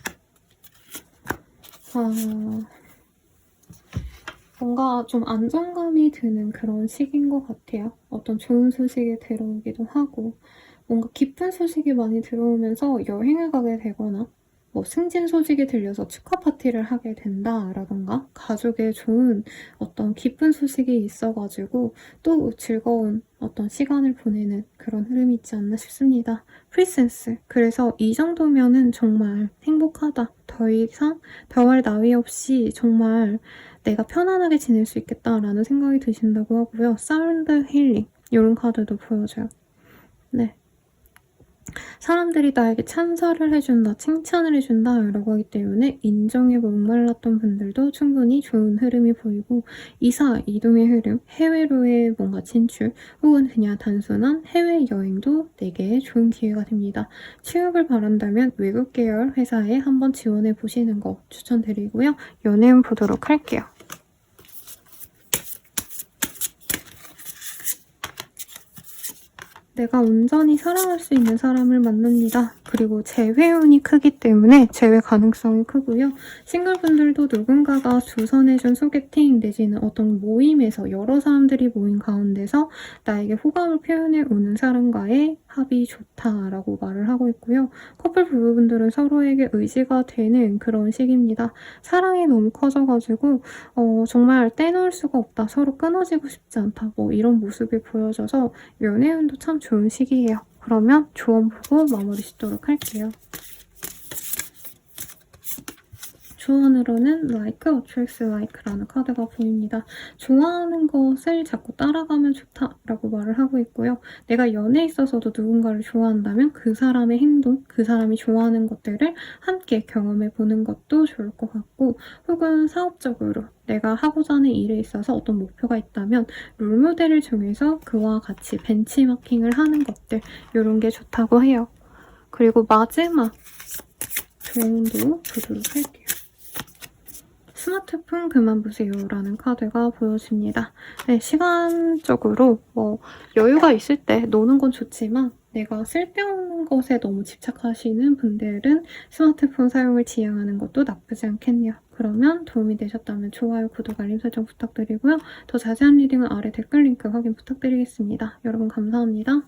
뭔가 좀 안정감이 드는 그런 시기인 것 같아요. 어떤 좋은 소식이 들어오기도 하고 뭔가 깊은 소식이 많이 들어오면서 여행을 가게 되거나 뭐 승진 소식이 들려서 축하 파티를 하게 된다라던가 가족의 좋은 어떤 깊은 소식이 있어가지고 또 즐거운 어떤 시간을 보내는 그런 흐름이 있지 않나 싶습니다. 프리센스. 그래서 이 정도면은 정말 행복하다. 더 이상 더할 나위 없이 정말 내가 편안하게 지낼 수 있겠다라는 생각이 드신다고 하고요. 사운드 힐링 이런 카드도 보여줘요. 네. 사람들이 나에게 찬사를 해준다, 칭찬을 해준다 라고 하기 때문에 인정에 목말랐던 분들도 충분히 좋은 흐름이 보이고 이사, 이동의 흐름, 해외로의 뭔가 진출 혹은 그냥 단순한 해외여행도 내게 좋은 기회가 됩니다. 취업을 바란다면 외국 계열 회사에 한번 지원해 보시는 거 추천드리고요. 연애운 보도록 할게요. 내가 온전히 사랑할 수 있는 사람을 만납니다. 그리고 재회운이 크기 때문에 재회 가능성이 크고요. 싱글분들도 누군가가 주선해준 소개팅 내지는 어떤 모임에서 여러 사람들이 모인 가운데서 나에게 호감을 표현해 오는 사람과의 합이 좋다라고 말을 하고 있고요. 커플 부부분들은 서로에게 의지가 되는 그런 시기입니다. 사랑이 너무 커져가지고 정말 떼놓을 수가 없다. 서로 끊어지고 싶지 않다. 뭐 이런 모습이 보여져서 연애운도 참 좋은 시기예요. 그러면 조언 보고 마무리 짓도록 할게요. 조언으로는 Like attracts like라는 카드가 보입니다. 좋아하는 것을 자꾸 따라가면 좋다라고 말을 하고 있고요. 내가 연애에 있어서도 누군가를 좋아한다면 그 사람의 행동, 그 사람이 좋아하는 것들을 함께 경험해보는 것도 좋을 것 같고 혹은 사업적으로 내가 하고자 하는 일에 있어서 어떤 목표가 있다면 롤모델을 정해서 그와 같이 벤치마킹을 하는 것들 이런 게 좋다고 해요. 그리고 마지막 조언도 보도록 할게요. 스마트폰 그만 보세요 라는 카드가 보여집니다. 네, 시간적으로 뭐 여유가 있을 때 노는 건 좋지만 내가 쓸데없는 것에 너무 집착하시는 분들은 스마트폰 사용을 지양하는 것도 나쁘지 않겠네요. 그러면 도움이 되셨다면 좋아요, 구독, 알림 설정 부탁드리고요. 더 자세한 리딩은 아래 댓글 링크 확인 부탁드리겠습니다. 여러분 감사합니다.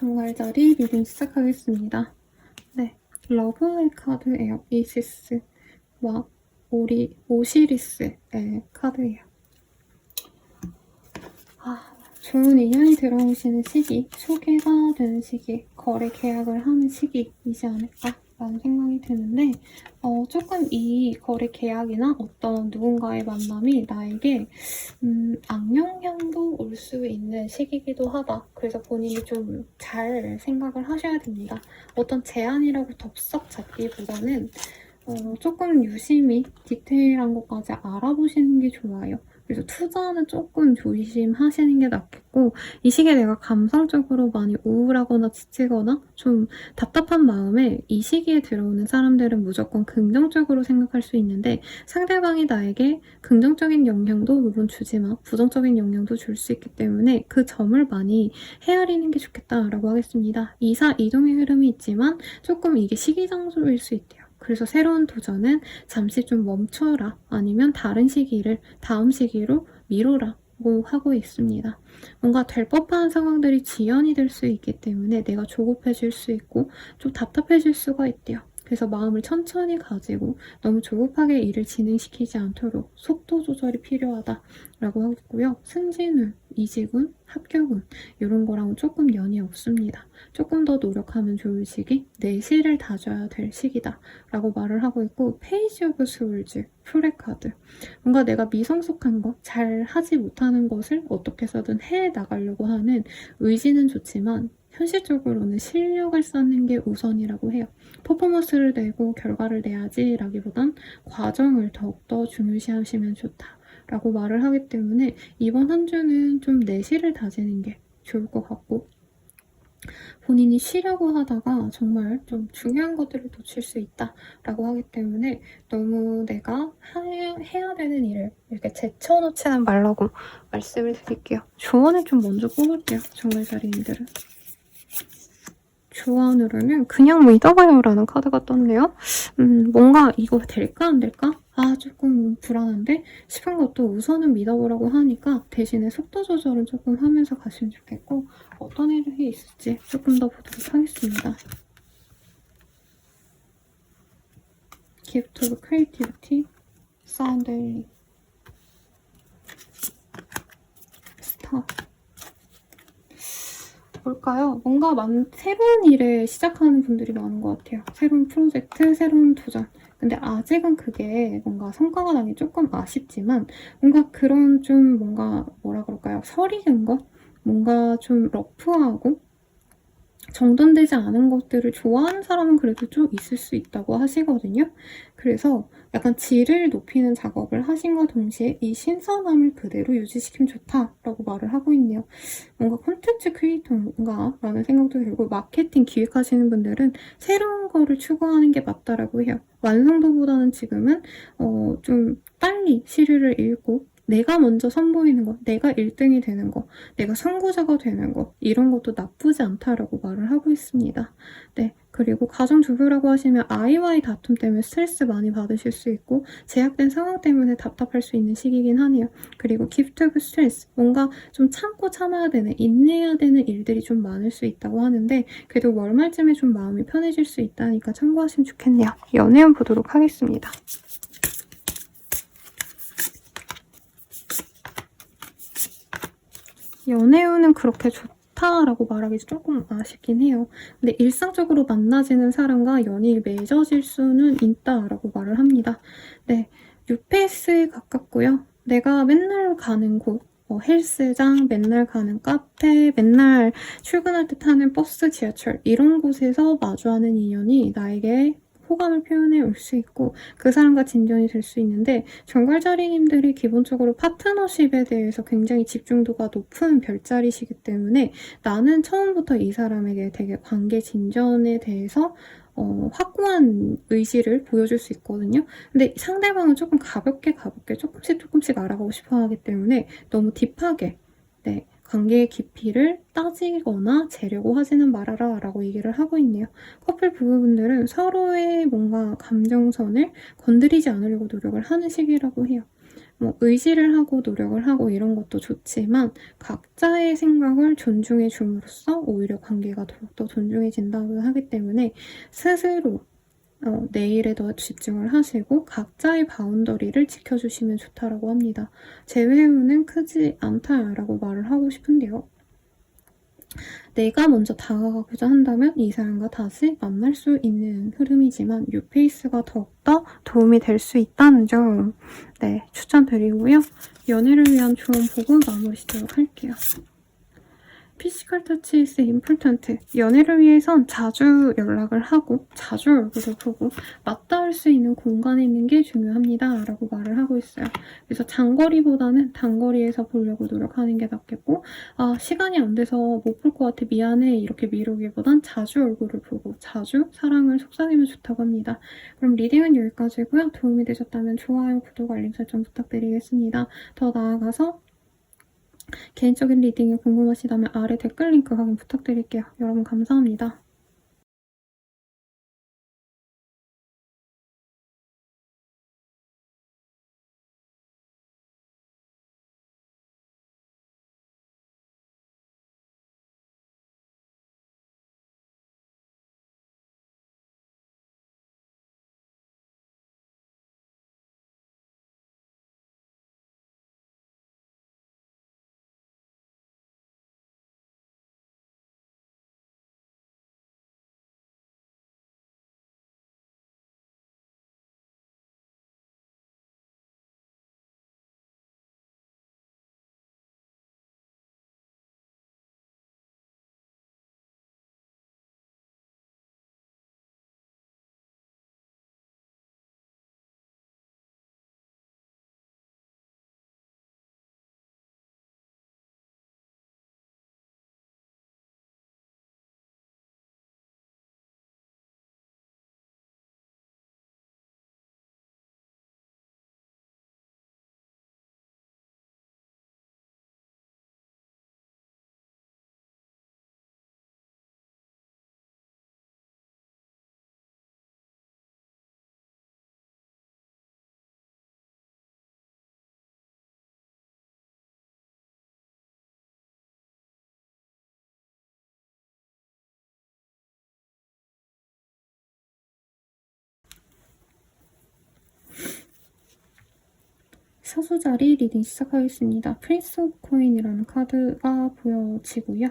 정갈자리 리딩 시작하겠습니다. 네, 러브의 카드예요. 이시스와 오시리스의 카드예요. 좋은 인연이 들어오시는 시기, 소개가 되는 시기, 거래 계약을 하는 시기이지 않을까라는 생각이 드는데 조금 이 거래 계약이나 어떤 누군가의 만남이 나에게 악영향도 올 수 있는 시기이기도 하다. 그래서 본인이 좀 잘 생각을 하셔야 됩니다. 어떤 제안이라고 덥석 잡기보다는 조금 유심히 디테일한 것까지 알아보시는 게 좋아요. 그래서 투자는 조금 조심하시는 게 낫겠고, 이 시기에 내가 감성적으로 많이 우울하거나 지치거나 좀 답답한 마음에 이 시기에 들어오는 사람들은 무조건 긍정적으로 생각할 수 있는데, 상대방이 나에게 긍정적인 영향도 물론 주지만 부정적인 영향도 줄 수 있기 때문에 그 점을 많이 헤아리는 게 좋겠다라고 하겠습니다. 이사 이동의 흐름이 있지만 조금 이게 시기상조일 수 있대요. 그래서 새로운 도전은 잠시 좀 멈춰라, 아니면 다른 시기를 다음 시기로 미뤄라고 하고 있습니다. 뭔가 될 법한 상황들이 지연이 될 수 있기 때문에 내가 조급해질 수 있고 좀 답답해질 수가 있대요. 그래서 마음을 천천히 가지고 너무 조급하게 일을 진행시키지 않도록 속도 조절이 필요하다라고 하겠고요. 승진운, 이직운, 합격운 이런 거랑은 조금 연이 없습니다. 조금 더 노력하면 좋을 시기, 내실을 다져야 될 시기다 라고 말을 하고 있고, 페이지 오브 스월즈, 프레카드, 뭔가 내가 미성숙한 것, 잘 하지 못하는 것을 어떻게 해서든 해나가려고 하는 의지는 좋지만 현실적으로는 실력을 쌓는 게 우선이라고 해요. 퍼포먼스를 내고 결과를 내야지 라기보단 과정을 더욱더 중요시하시면 좋다 라고 말을 하기 때문에 이번 한 주는 좀 내실을 다지는 게 좋을 것 같고, 본인이 쉬려고 하다가 정말 좀 중요한 것들을 놓칠 수 있다라고 하기 때문에 너무 내가 해야 되는 일을 이렇게 제쳐놓지는 말라고 말씀을 드릴게요. 조언을 좀 먼저 뽑을게요. 정글자리님들은. 조언으로는 그냥 믿어봐요라는 카드가 떴네요. 뭔가 이거 될까 안 될까? 조금 불안한데 싶은 것도 우선은 믿어보라고 하니까 대신에 속도 조절은 조금 하면서 가시면 좋겠고, 어떤 일이 있을지 조금 더 보도록 하겠습니다. 기프트 오브 크리에이티비티, 사운드 스타. 뭘까요? 뭔가 새로운 일을 시작하는 분들이 많은 것 같아요. 새로운 프로젝트, 새로운 도전. 근데 아직은 그게 뭔가 성과가 나기 조금 아쉽지만, 뭔가 그런 좀 뭔가 뭐라 그럴까요? 설익은 것? 뭔가 좀 러프하고 정돈되지 않은 것들을 좋아하는 사람은 그래도 좀 있을 수 있다고 하시거든요. 그래서 약간 질을 높이는 작업을 하신과 동시에 이 신선함을 그대로 유지시키면 좋다라고 말을 하고 있네요. 뭔가 콘텐츠 크리에이터인가 라는 생각도 들고, 마케팅 기획하시는 분들은 새로운 거를 추구하는 게 맞다라고 해요. 완성도보다는 지금은 좀 빨리 시류를 읽고 내가 먼저 선보이는 거, 내가 1등이 되는 거, 내가 선구자가 되는 거, 이런 것도 나쁘지 않다라고 말을 하고 있습니다. 네, 그리고 가정주부라고 하시면 아이와의 다툼 때문에 스트레스 많이 받으실 수 있고 제약된 상황 때문에 답답할 수 있는 시기긴 하네요. 그리고 기프트 오브 스트레스, 뭔가 좀 참고 참아야 되는, 인내해야 되는 일들이 좀 많을 수 있다고 하는데 그래도 월말쯤에 좀 마음이 편해질 수 있다니까 참고하시면 좋겠네요. 연애운 보도록 하겠습니다. 연애운은 그렇게 좋다라고 말하기 조금 아쉽긴 해요. 근데 일상적으로 만나지는 사람과 연이 맺어질 수는 있다라고 말을 합니다. 네, 뉴페이스에 가깝고요. 내가 맨날 가는 곳, 헬스장, 맨날 가는 카페, 맨날 출근할 때 타는 버스, 지하철 이런 곳에서 마주하는 인연이 나에게 호감을 표현해 올 수 있고 그 사람과 진전이 될 수 있는데, 정갈자리님들이 기본적으로 파트너십에 대해서 굉장히 집중도가 높은 별자리시기 때문에 나는 처음부터 이 사람에게 되게 관계 진전에 대해서 확고한 의지를 보여줄 수 있거든요. 근데 상대방은 조금 가볍게 조금씩 알아가고 싶어 하기 때문에 너무 딥하게 관계의 깊이를 따지거나 재려고 하지는 말아라 라고 얘기를 하고 있네요. 커플 부부분들은 서로의 뭔가 감정선을 건드리지 않으려고 노력을 하는 시기라고 해요. 뭐 의지를 하고 노력을 하고 이런 것도 좋지만 각자의 생각을 존중해 줌으로써 오히려 관계가 더욱더 존중해진다고 하기 때문에 스스로 내 일에 더 집중을 하시고 각자의 바운더리를 지켜주시면 좋다라고 합니다. 제 회유는 크지 않다라고 말을 하고 싶은데요. 내가 먼저 다가가고자 한다면 이 사람과 다시 만날 수 있는 흐름이지만 뉴페이스가 더욱더 도움이 될 수 있다는 점 추천드리고요. 연애를 위한 조언 보고 마무리 짓도록 할게요. 피지컬 터치 is important. 연애를 위해선 자주 연락을 하고 자주 얼굴을 보고 맞닿을 수 있는 공간에 있는 게 중요합니다 라고 말을 하고 있어요. 그래서 장거리보다는 단거리에서 보려고 노력하는 게 낫겠고 시간이 안 돼서 못 볼 것 같아 미안해 이렇게 미루기보단 자주 얼굴을 보고 자주 사랑을 속삭이면 좋다고 합니다. 그럼 리딩은 여기까지고요. 도움이 되셨다면 좋아요, 구독, 알림 설정 부탁드리겠습니다. 더 나아가서 개인적인 리딩이 궁금하시다면 아래 댓글 링크 확인 부탁드릴게요. 여러분 감사합니다. 사수자리 리딩 시작하겠습니다. 프린스 오브 코인이라는 카드가 보여지고요.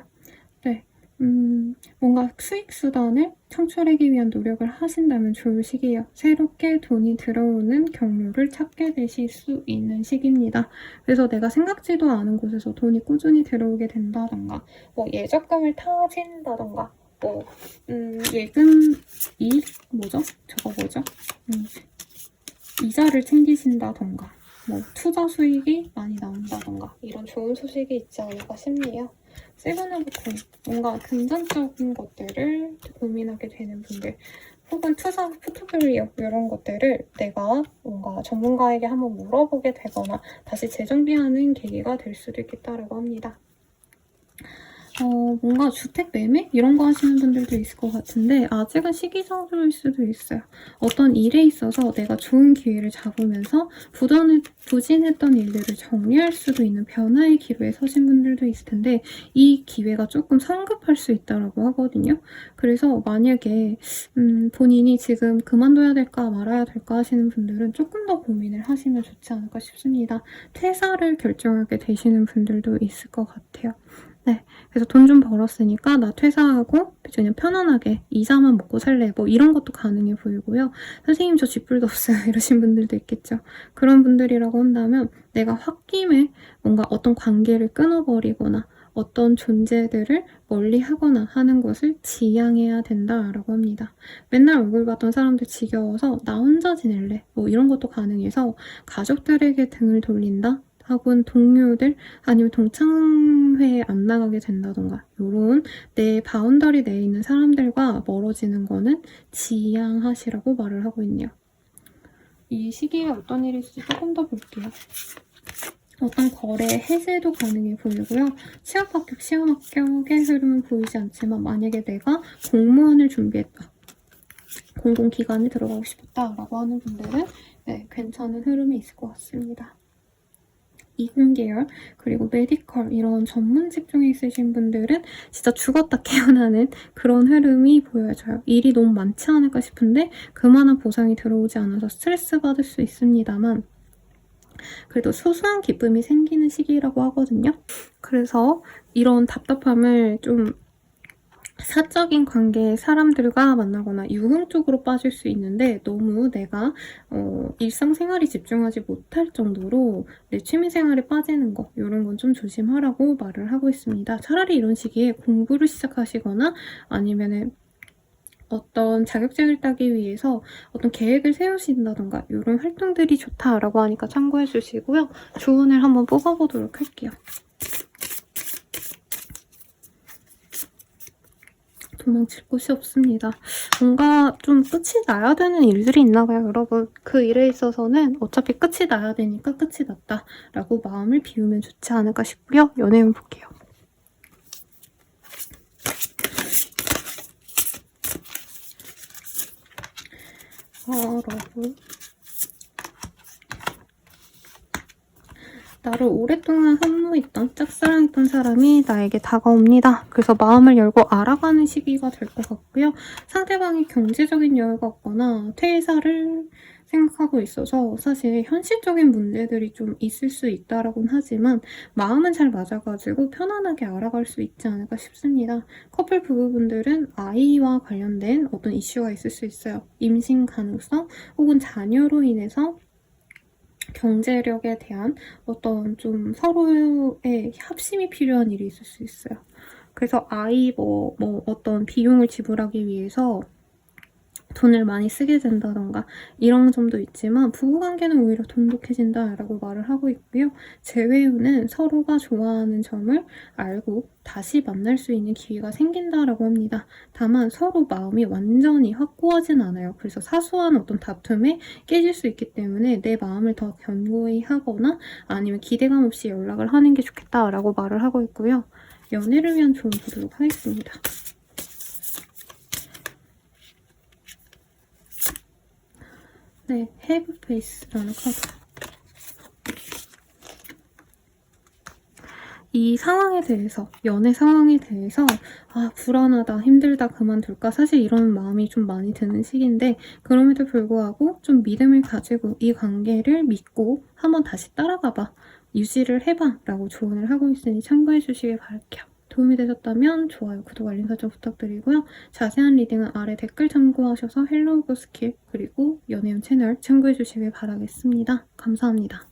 뭔가 수익 수단을 창출하기 위한 노력을 하신다면 좋을 시기예요. 새롭게 돈이 들어오는 경로를 찾게 되실 수 있는 시기입니다. 그래서 내가 생각지도 않은 곳에서 돈이 꾸준히 들어오게 된다던가 예적금을 타진다던가 예금이 이자를 챙기신다던가 투자 수익이 많이 나온다던가 이런 좋은 소식이 있지 않을까 싶네요. 세븐 오브 코인, 뭔가 금전적인 것들을 고민하게 되는 분들 혹은 투자 포트폴리오 이런 것들을 내가 뭔가 전문가에게 한번 물어보게 되거나 다시 재정비하는 계기가 될 수도 있겠다라고 합니다. 뭔가 주택 매매? 이런 거 하시는 분들도 있을 것 같은데 아직은 시기상조일 수도 있어요. 어떤 일에 있어서 내가 좋은 기회를 잡으면서 부진했던 일들을 정리할 수도 있는 변화의 기로에 서신 분들도 있을 텐데 이 기회가 조금 성급할 수 있다고 하거든요. 그래서 만약에 본인이 지금 그만둬야 될까 말아야 될까 하시는 분들은 조금 더 고민을 하시면 좋지 않을까 싶습니다. 퇴사를 결정하게 되시는 분들도 있을 것 같아요. 그래서 돈 좀 벌었으니까 나 퇴사하고 그냥 편안하게 이자만 먹고 살래 이런 것도 가능해 보이고요. 선생님 저 쥐뿔도 없어요 이러신 분들도 있겠죠. 그런 분들이라고 한다면 내가 홧김에 뭔가 어떤 관계를 끊어버리거나 어떤 존재들을 멀리하거나 하는 것을 지양해야 된다라고 합니다. 맨날 얼굴 봤던 사람들 지겨워서 나 혼자 지낼래 이런 것도 가능해서 가족들에게 등을 돌린다 혹은 동료들 아니면 동창회에 안 나가게 된다던가 이런 내 바운더리 내에 있는 사람들과 멀어지는 거는 지양하시라고 말을 하고 있네요. 이 시기에 어떤 일이 있을지 조금 더 볼게요. 어떤 거래 해제도 가능해 보이고요. 취업 합격, 시험 합격의 흐름은 보이지 않지만 만약에 내가 공무원을 준비했다. 공공기관에 들어가고 싶었다라고 하는 분들은 괜찮은 흐름이 있을 것 같습니다. 이공 계열, 그리고 메디컬 이런 전문 직종에 있으신 분들은 진짜 죽었다 깨어나는 그런 흐름이 보여져요. 일이 너무 많지 않을까 싶은데 그만한 보상이 들어오지 않아서 스트레스 받을 수 있습니다만 그래도 소소한 기쁨이 생기는 시기라고 하거든요. 그래서 이런 답답함을 좀 사적인 관계 사람들과 만나거나 유흥 쪽으로 빠질 수 있는데 너무 내가 일상생활에 집중하지 못할 정도로 내 취미생활에 빠지는 거 이런 건 좀 조심하라고 말을 하고 있습니다. 차라리 이런 시기에 공부를 시작하시거나 아니면은 어떤 자격증을 따기 위해서 어떤 계획을 세우신다던가 이런 활동들이 좋다라고 하니까 참고해 주시고요. 조언을 한번 뽑아보도록 할게요. 도망칠 곳이 없습니다. 뭔가 좀 끝이 나야 되는 일들이 있나 봐요, 여러분. 그 일에 있어서는 어차피 끝이 나야 되니까 끝이 났다라고 마음을 비우면 좋지 않을까 싶고요. 연애운 볼게요. 러브. 나를 오랫동안 흠모했던 짝사랑했던 사람이 나에게 다가옵니다. 그래서 마음을 열고 알아가는 시기가 될 것 같고요. 상대방이 경제적인 여유가 없거나 퇴사를 생각하고 있어서 사실 현실적인 문제들이 좀 있을 수 있다라고는 하지만 마음은 잘 맞아가지고 편안하게 알아갈 수 있지 않을까 싶습니다. 커플 부부분들은 아이와 관련된 어떤 이슈가 있을 수 있어요. 임신 가능성 혹은 자녀로 인해서 경제력에 대한 어떤 좀 서로의 합심이 필요한 일이 있을 수 있어요. 그래서 아이 어떤 비용을 지불하기 위해서 돈을 많이 쓰게 된다던가 이런 점도 있지만 부부관계는 오히려 돈독해진다라고 말을 하고 있고요. 재회후는 서로가 좋아하는 점을 알고 다시 만날 수 있는 기회가 생긴다라고 합니다. 다만 서로 마음이 완전히 확고하진 않아요. 그래서 사소한 어떤 다툼에 깨질 수 있기 때문에 내 마음을 더 견고히 하거나 아니면 기대감 없이 연락을 하는 게 좋겠다라고 말을 하고 있고요. 연애를 위한 조언 보도록 하겠습니다. 네, have face라는 카드. 이 상황에 대해서, 연애 상황에 대해서 불안하다, 힘들다, 그만둘까? 사실 이런 마음이 좀 많이 드는 시기인데 그럼에도 불구하고 좀 믿음을 가지고 이 관계를 믿고 한번 다시 따라가봐, 유지를 해봐 라고 조언을 하고 있으니 참고해 주시길 바랄게요. 도움이 되셨다면 좋아요, 구독, 알림 설정 부탁드리고요. 자세한 리딩은 아래 댓글 참고하셔서 헬로우고 스킬 그리고 연애운 채널 참고해 주시길 바라겠습니다. 감사합니다.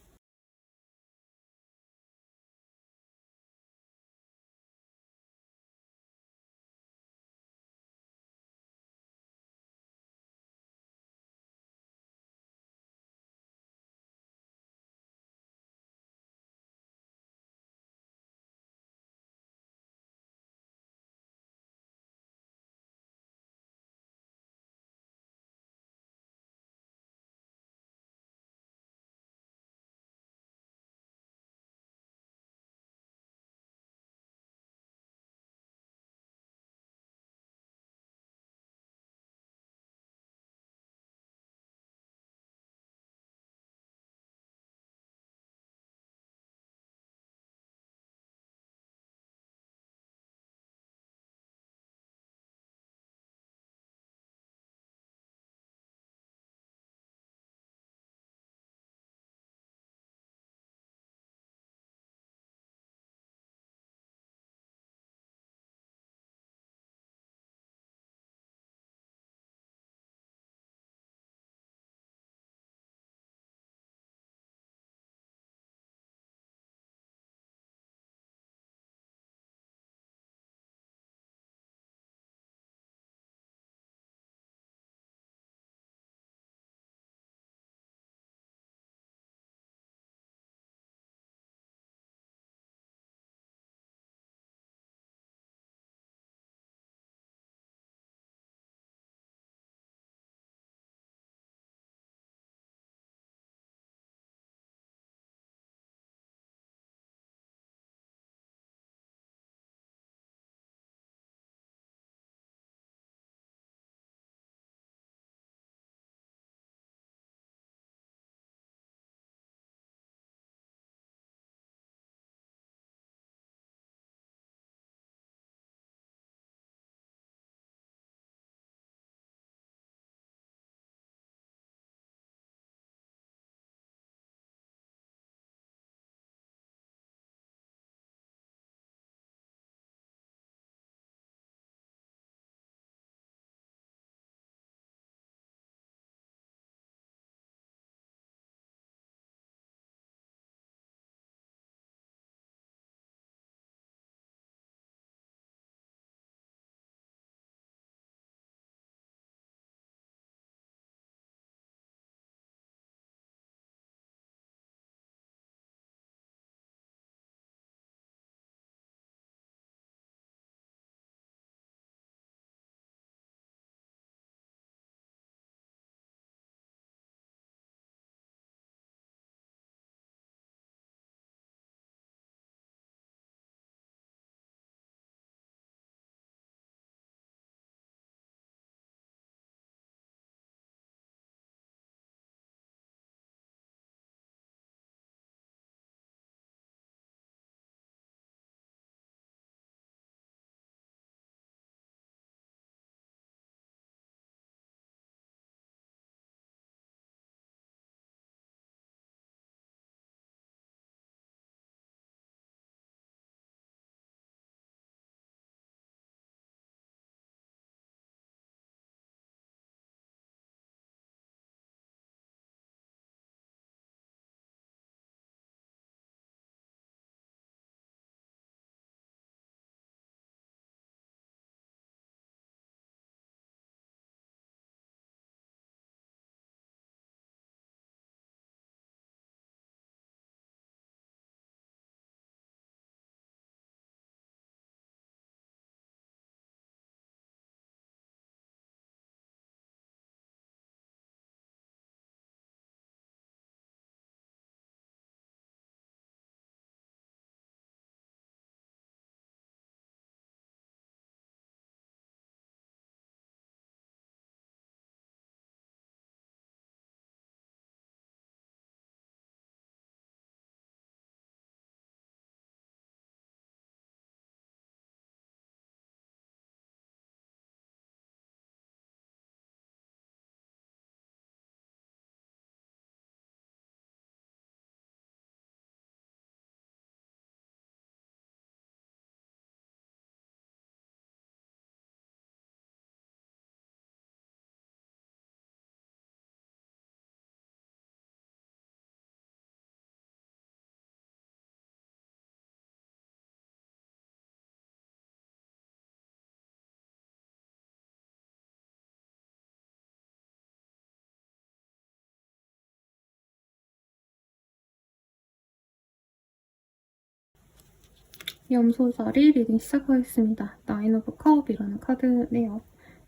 염소자리 리딩 시작하겠습니다. 나인 오브 컵이라는 카드네요.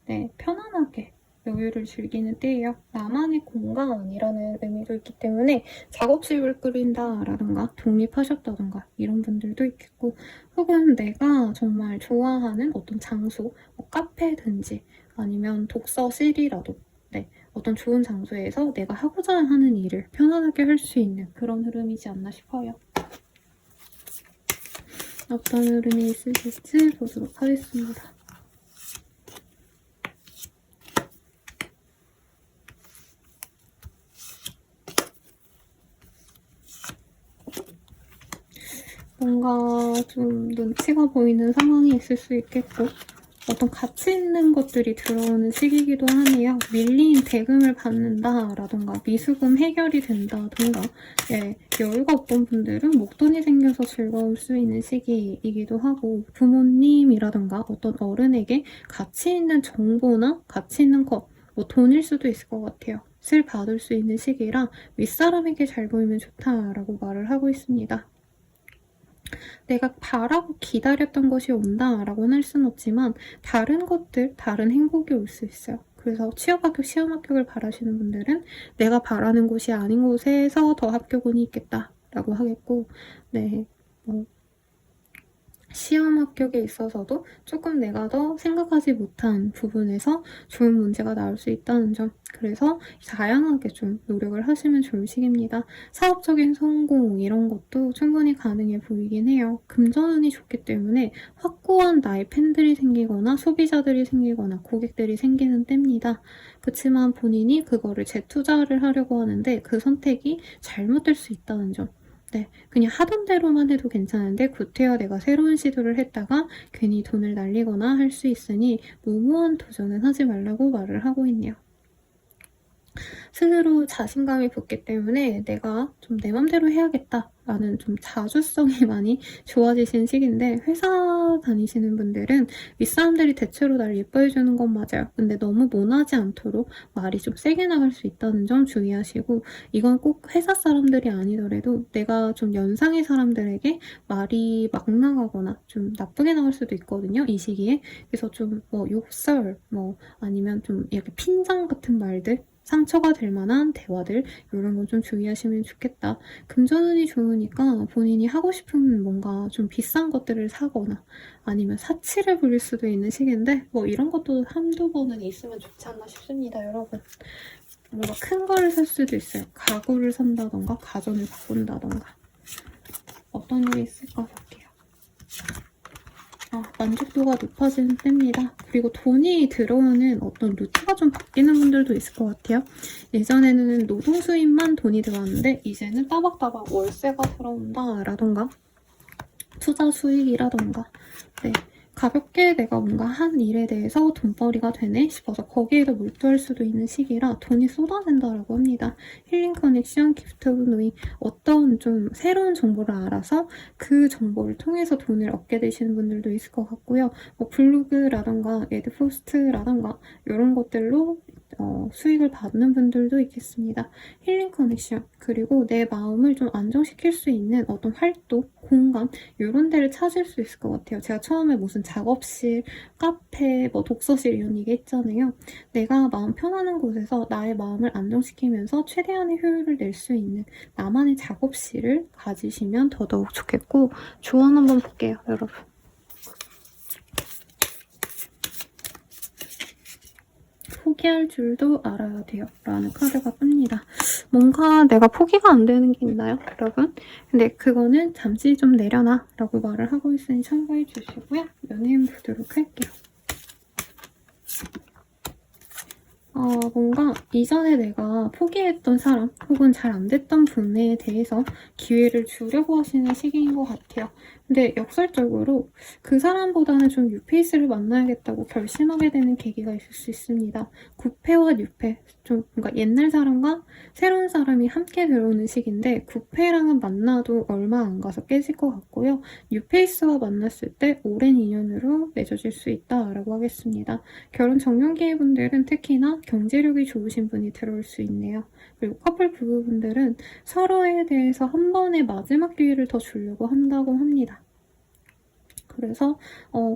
네, 편안하게 여유를 즐기는 때예요. 나만의 공간이라는 의미도 있기 때문에 작업실을 꾸린다라던가 독립하셨다던가 이런 분들도 있겠고, 혹은 내가 정말 좋아하는 어떤 장소, 뭐 카페든지 아니면 독서실이라도, 네, 어떤 좋은 장소에서 내가 하고자 하는 일을 편안하게 할 수 있는 그런 흐름이지 않나 싶어요. 어떤 흐름이 있으실지 보도록 하겠습니다. 뭔가 좀 눈치가 보이는 상황이 있을 수 있겠고, 어떤 가치 있는 것들이 들어오는 시기이기도 하네요. 밀린 대금을 받는다라던가 미수금 해결이 된다던가, 예, 여유가 없던 분들은 목돈이 생겨서 즐거울 수 있는 시기이기도 하고, 부모님이라던가 어떤 어른에게 가치 있는 정보나 가치 있는 것, 뭐 돈일 수도 있을 것 같아요. 을 받을 수 있는 시기라 윗사람에게 잘 보이면 좋다라고 말을 하고 있습니다. 내가 바라고 기다렸던 것이 온다라고는 할 수는 없지만 다른 것들, 다른 행복이 올 수 있어요. 그래서 취업 합격, 시험 합격을 바라시는 분들은 내가 바라는 곳이 아닌 곳에서 더 합격운이 있겠다라고 하겠고, 네, 시험 합격에 있어서도 조금 내가 더 생각하지 못한 부분에서 좋은 문제가 나올 수 있다는 점, 그래서 다양하게 좀 노력을 하시면 좋을 시기입니다. 사업적인 성공 이런 것도 충분히 가능해 보이긴 해요. 금전운이 좋기 때문에 확고한 나의 팬들이 생기거나 소비자들이 생기거나 고객들이 생기는 때입니다. 그렇지만 본인이 그거를 재투자를 하려고 하는데 그 선택이 잘못될 수 있다는 점, 네, 그냥 하던 대로만 해도 괜찮은데 구태여 내가 새로운 시도를 했다가 괜히 돈을 날리거나 할 수 있으니 무모한 도전은 하지 말라고 말을 하고 있네요. 스스로 자신감이 붙기 때문에 내가 좀 내 맘대로 해야겠다라는 좀 자주성이 많이 좋아지신 시기인데, 회사 다니시는 분들은 윗사람들이 대체로 날 예뻐해주는 건 맞아요. 근데 너무 모나지 않도록 말이 좀 세게 나갈 수 있다는 점 주의하시고, 이건 꼭 회사 사람들이 아니더라도 내가 좀 연상의 사람들에게 말이 막 나가거나 좀 나쁘게 나갈 수도 있거든요, 이 시기에. 그래서 좀 뭐 욕설, 뭐 아니면 좀 이렇게 핀잔 같은 말들, 상처가 될 만한 대화들, 이런 건 좀 주의하시면 좋겠다. 금전운이 좋으니까 본인이 하고 싶은 뭔가 좀 비싼 것들을 사거나 아니면 사치를 부릴 수도 있는 시기인데, 뭐 이런 것도 한두 번은 있으면 좋지 않나 싶습니다, 여러분. 뭔가 큰 거를 살 수도 있어요. 가구를 산다던가 가전을 바꾼다던가. 어떤 일이 있을까 볼게요. 만족도가 높아지는 때입니다. 그리고 돈이 들어오는 어떤 루트가 좀 바뀌는 분들도 있을 것 같아요. 예전에는 노동 수입만 돈이 들어왔는데 이제는 따박따박 월세가 들어온다라던가 투자 수익이라던가, 네, 가볍게 내가 뭔가 한 일에 대해서 돈벌이가 되네 싶어서 거기에도 몰두할 수도 있는 시기라 돈이 쏟아진다라고 합니다. 힐링 커넥션, 기프트 오브 노잉, 어떤 좀 새로운 정보를 알아서 그 정보를 통해서 돈을 얻게 되시는 분들도 있을 것 같고요. 뭐 블로그라던가 애드포스트라던가 이런 것들로 수익을 받는 분들도 있겠습니다. 힐링 커넥션, 그리고 내 마음을 좀 안정시킬 수 있는 어떤 활동, 공간, 이런 데를 찾을 수 있을 것 같아요. 제가 처음에 무슨 작업실, 카페, 뭐 독서실 이런 얘기 했잖아요. 내가 마음 편안한 곳에서 나의 마음을 안정시키면서 최대한의 효율을 낼 수 있는 나만의 작업실을 가지시면 더더욱 좋겠고, 조언 한번 볼게요, 여러분. 포기할 줄도 알아야 돼요 라는 카드가 뜹니다. 뭔가 내가 포기가 안 되는 게 있나요, 여러분? 근데 그거는 잠시 좀 내려놔 라고 말을 하고 있으니 참고해 주시고요. 연예인 보도록 할게요. 뭔가 이전에 내가 포기했던 사람 혹은 잘 안 됐던 분에 대해서 기회를 주려고 하시는 시기인 것 같아요. 근데 역설적으로 그 사람보다는 좀 뉴페이스를 만나야겠다고 결심하게 되는 계기가 있을 수 있습니다. 구패와 뉴페, 좀 뭔가 옛날 사람과 새로운 사람이 함께 들어오는 시기인데, 구패랑은 만나도 얼마 안 가서 깨질 것 같고요. 뉴페이스와 만났을 때 오랜 인연으로 맺어질 수 있다라고 하겠습니다. 결혼 정년기의 분들은 특히나 경제력이 좋으신 분이 들어올 수 있네요. 그리고 커플 부부분들은 서로에 대해서 한 번의 마지막 기회를 더 주려고 한다고 합니다. 그래서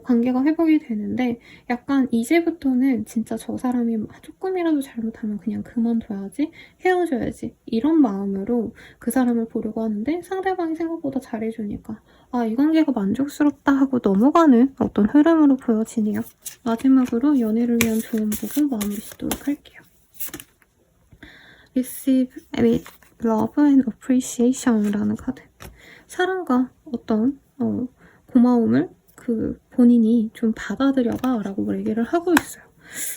관계가 회복이 되는데 약간 이제부터는 진짜 저 사람이 조금이라도 잘못하면 그냥 그만둬야지, 헤어져야지 이런 마음으로 그 사람을 보려고 하는데 상대방이 생각보다 잘해주니까 아, 이 관계가 만족스럽다 하고 넘어가는 어떤 흐름으로 보여지네요. 마지막으로 연애를 위한 조언 보고 마무리 짓도록 할게요. Receive with love and appreciation이라는 카드. 사랑과 어떤 고마움을 본인이 좀 받아들여봐 라고 얘기를 하고 있어요.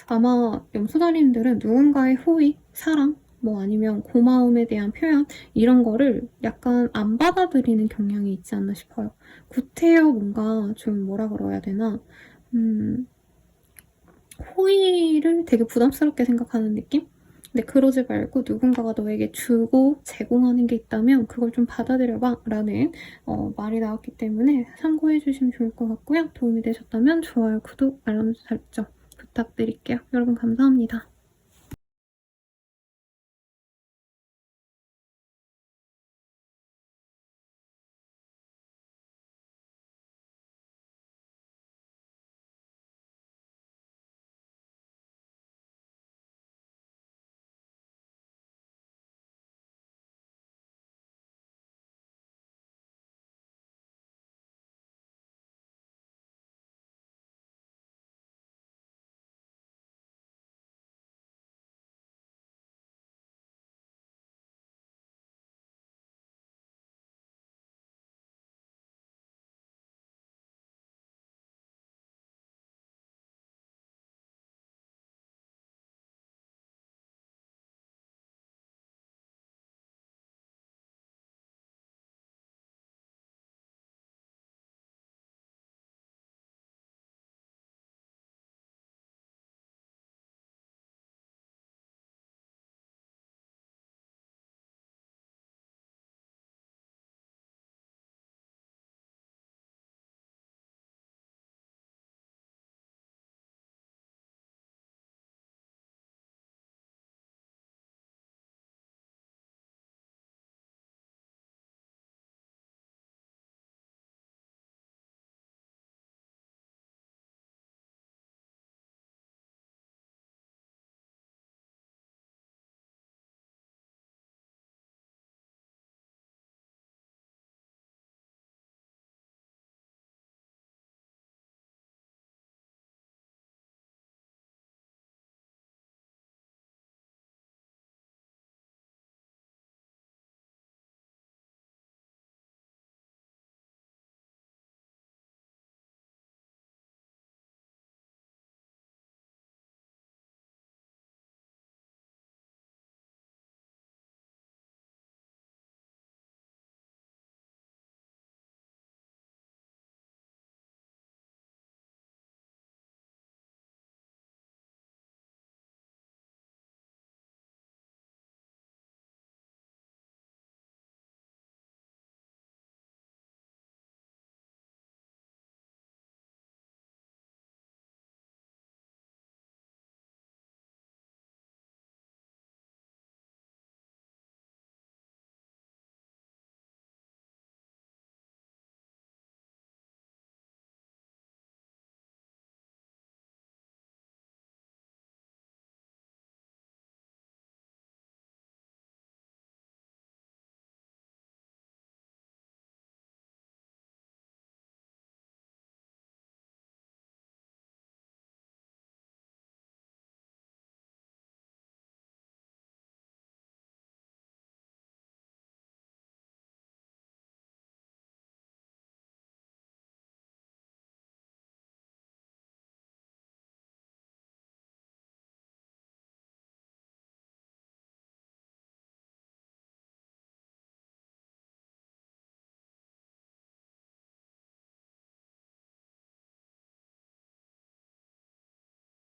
아마 염소다리님들은 누군가의 호의, 사랑, 아니면 고마움에 대한 표현 이런 거를 약간 안 받아들이는 경향이 있지 않나 싶어요. 구태여 뭔가 좀 뭐라 그래야 되나 호의를 되게 부담스럽게 생각하는 느낌? 근데 그러지 말고 누군가가 너에게 주고 제공하는 게 있다면 그걸 좀 받아들여봐 라는 말이 나왔기 때문에 참고해 주시면 좋을 것 같고요. 도움이 되셨다면 좋아요, 구독, 알람 설정 부탁드릴게요. 여러분 감사합니다.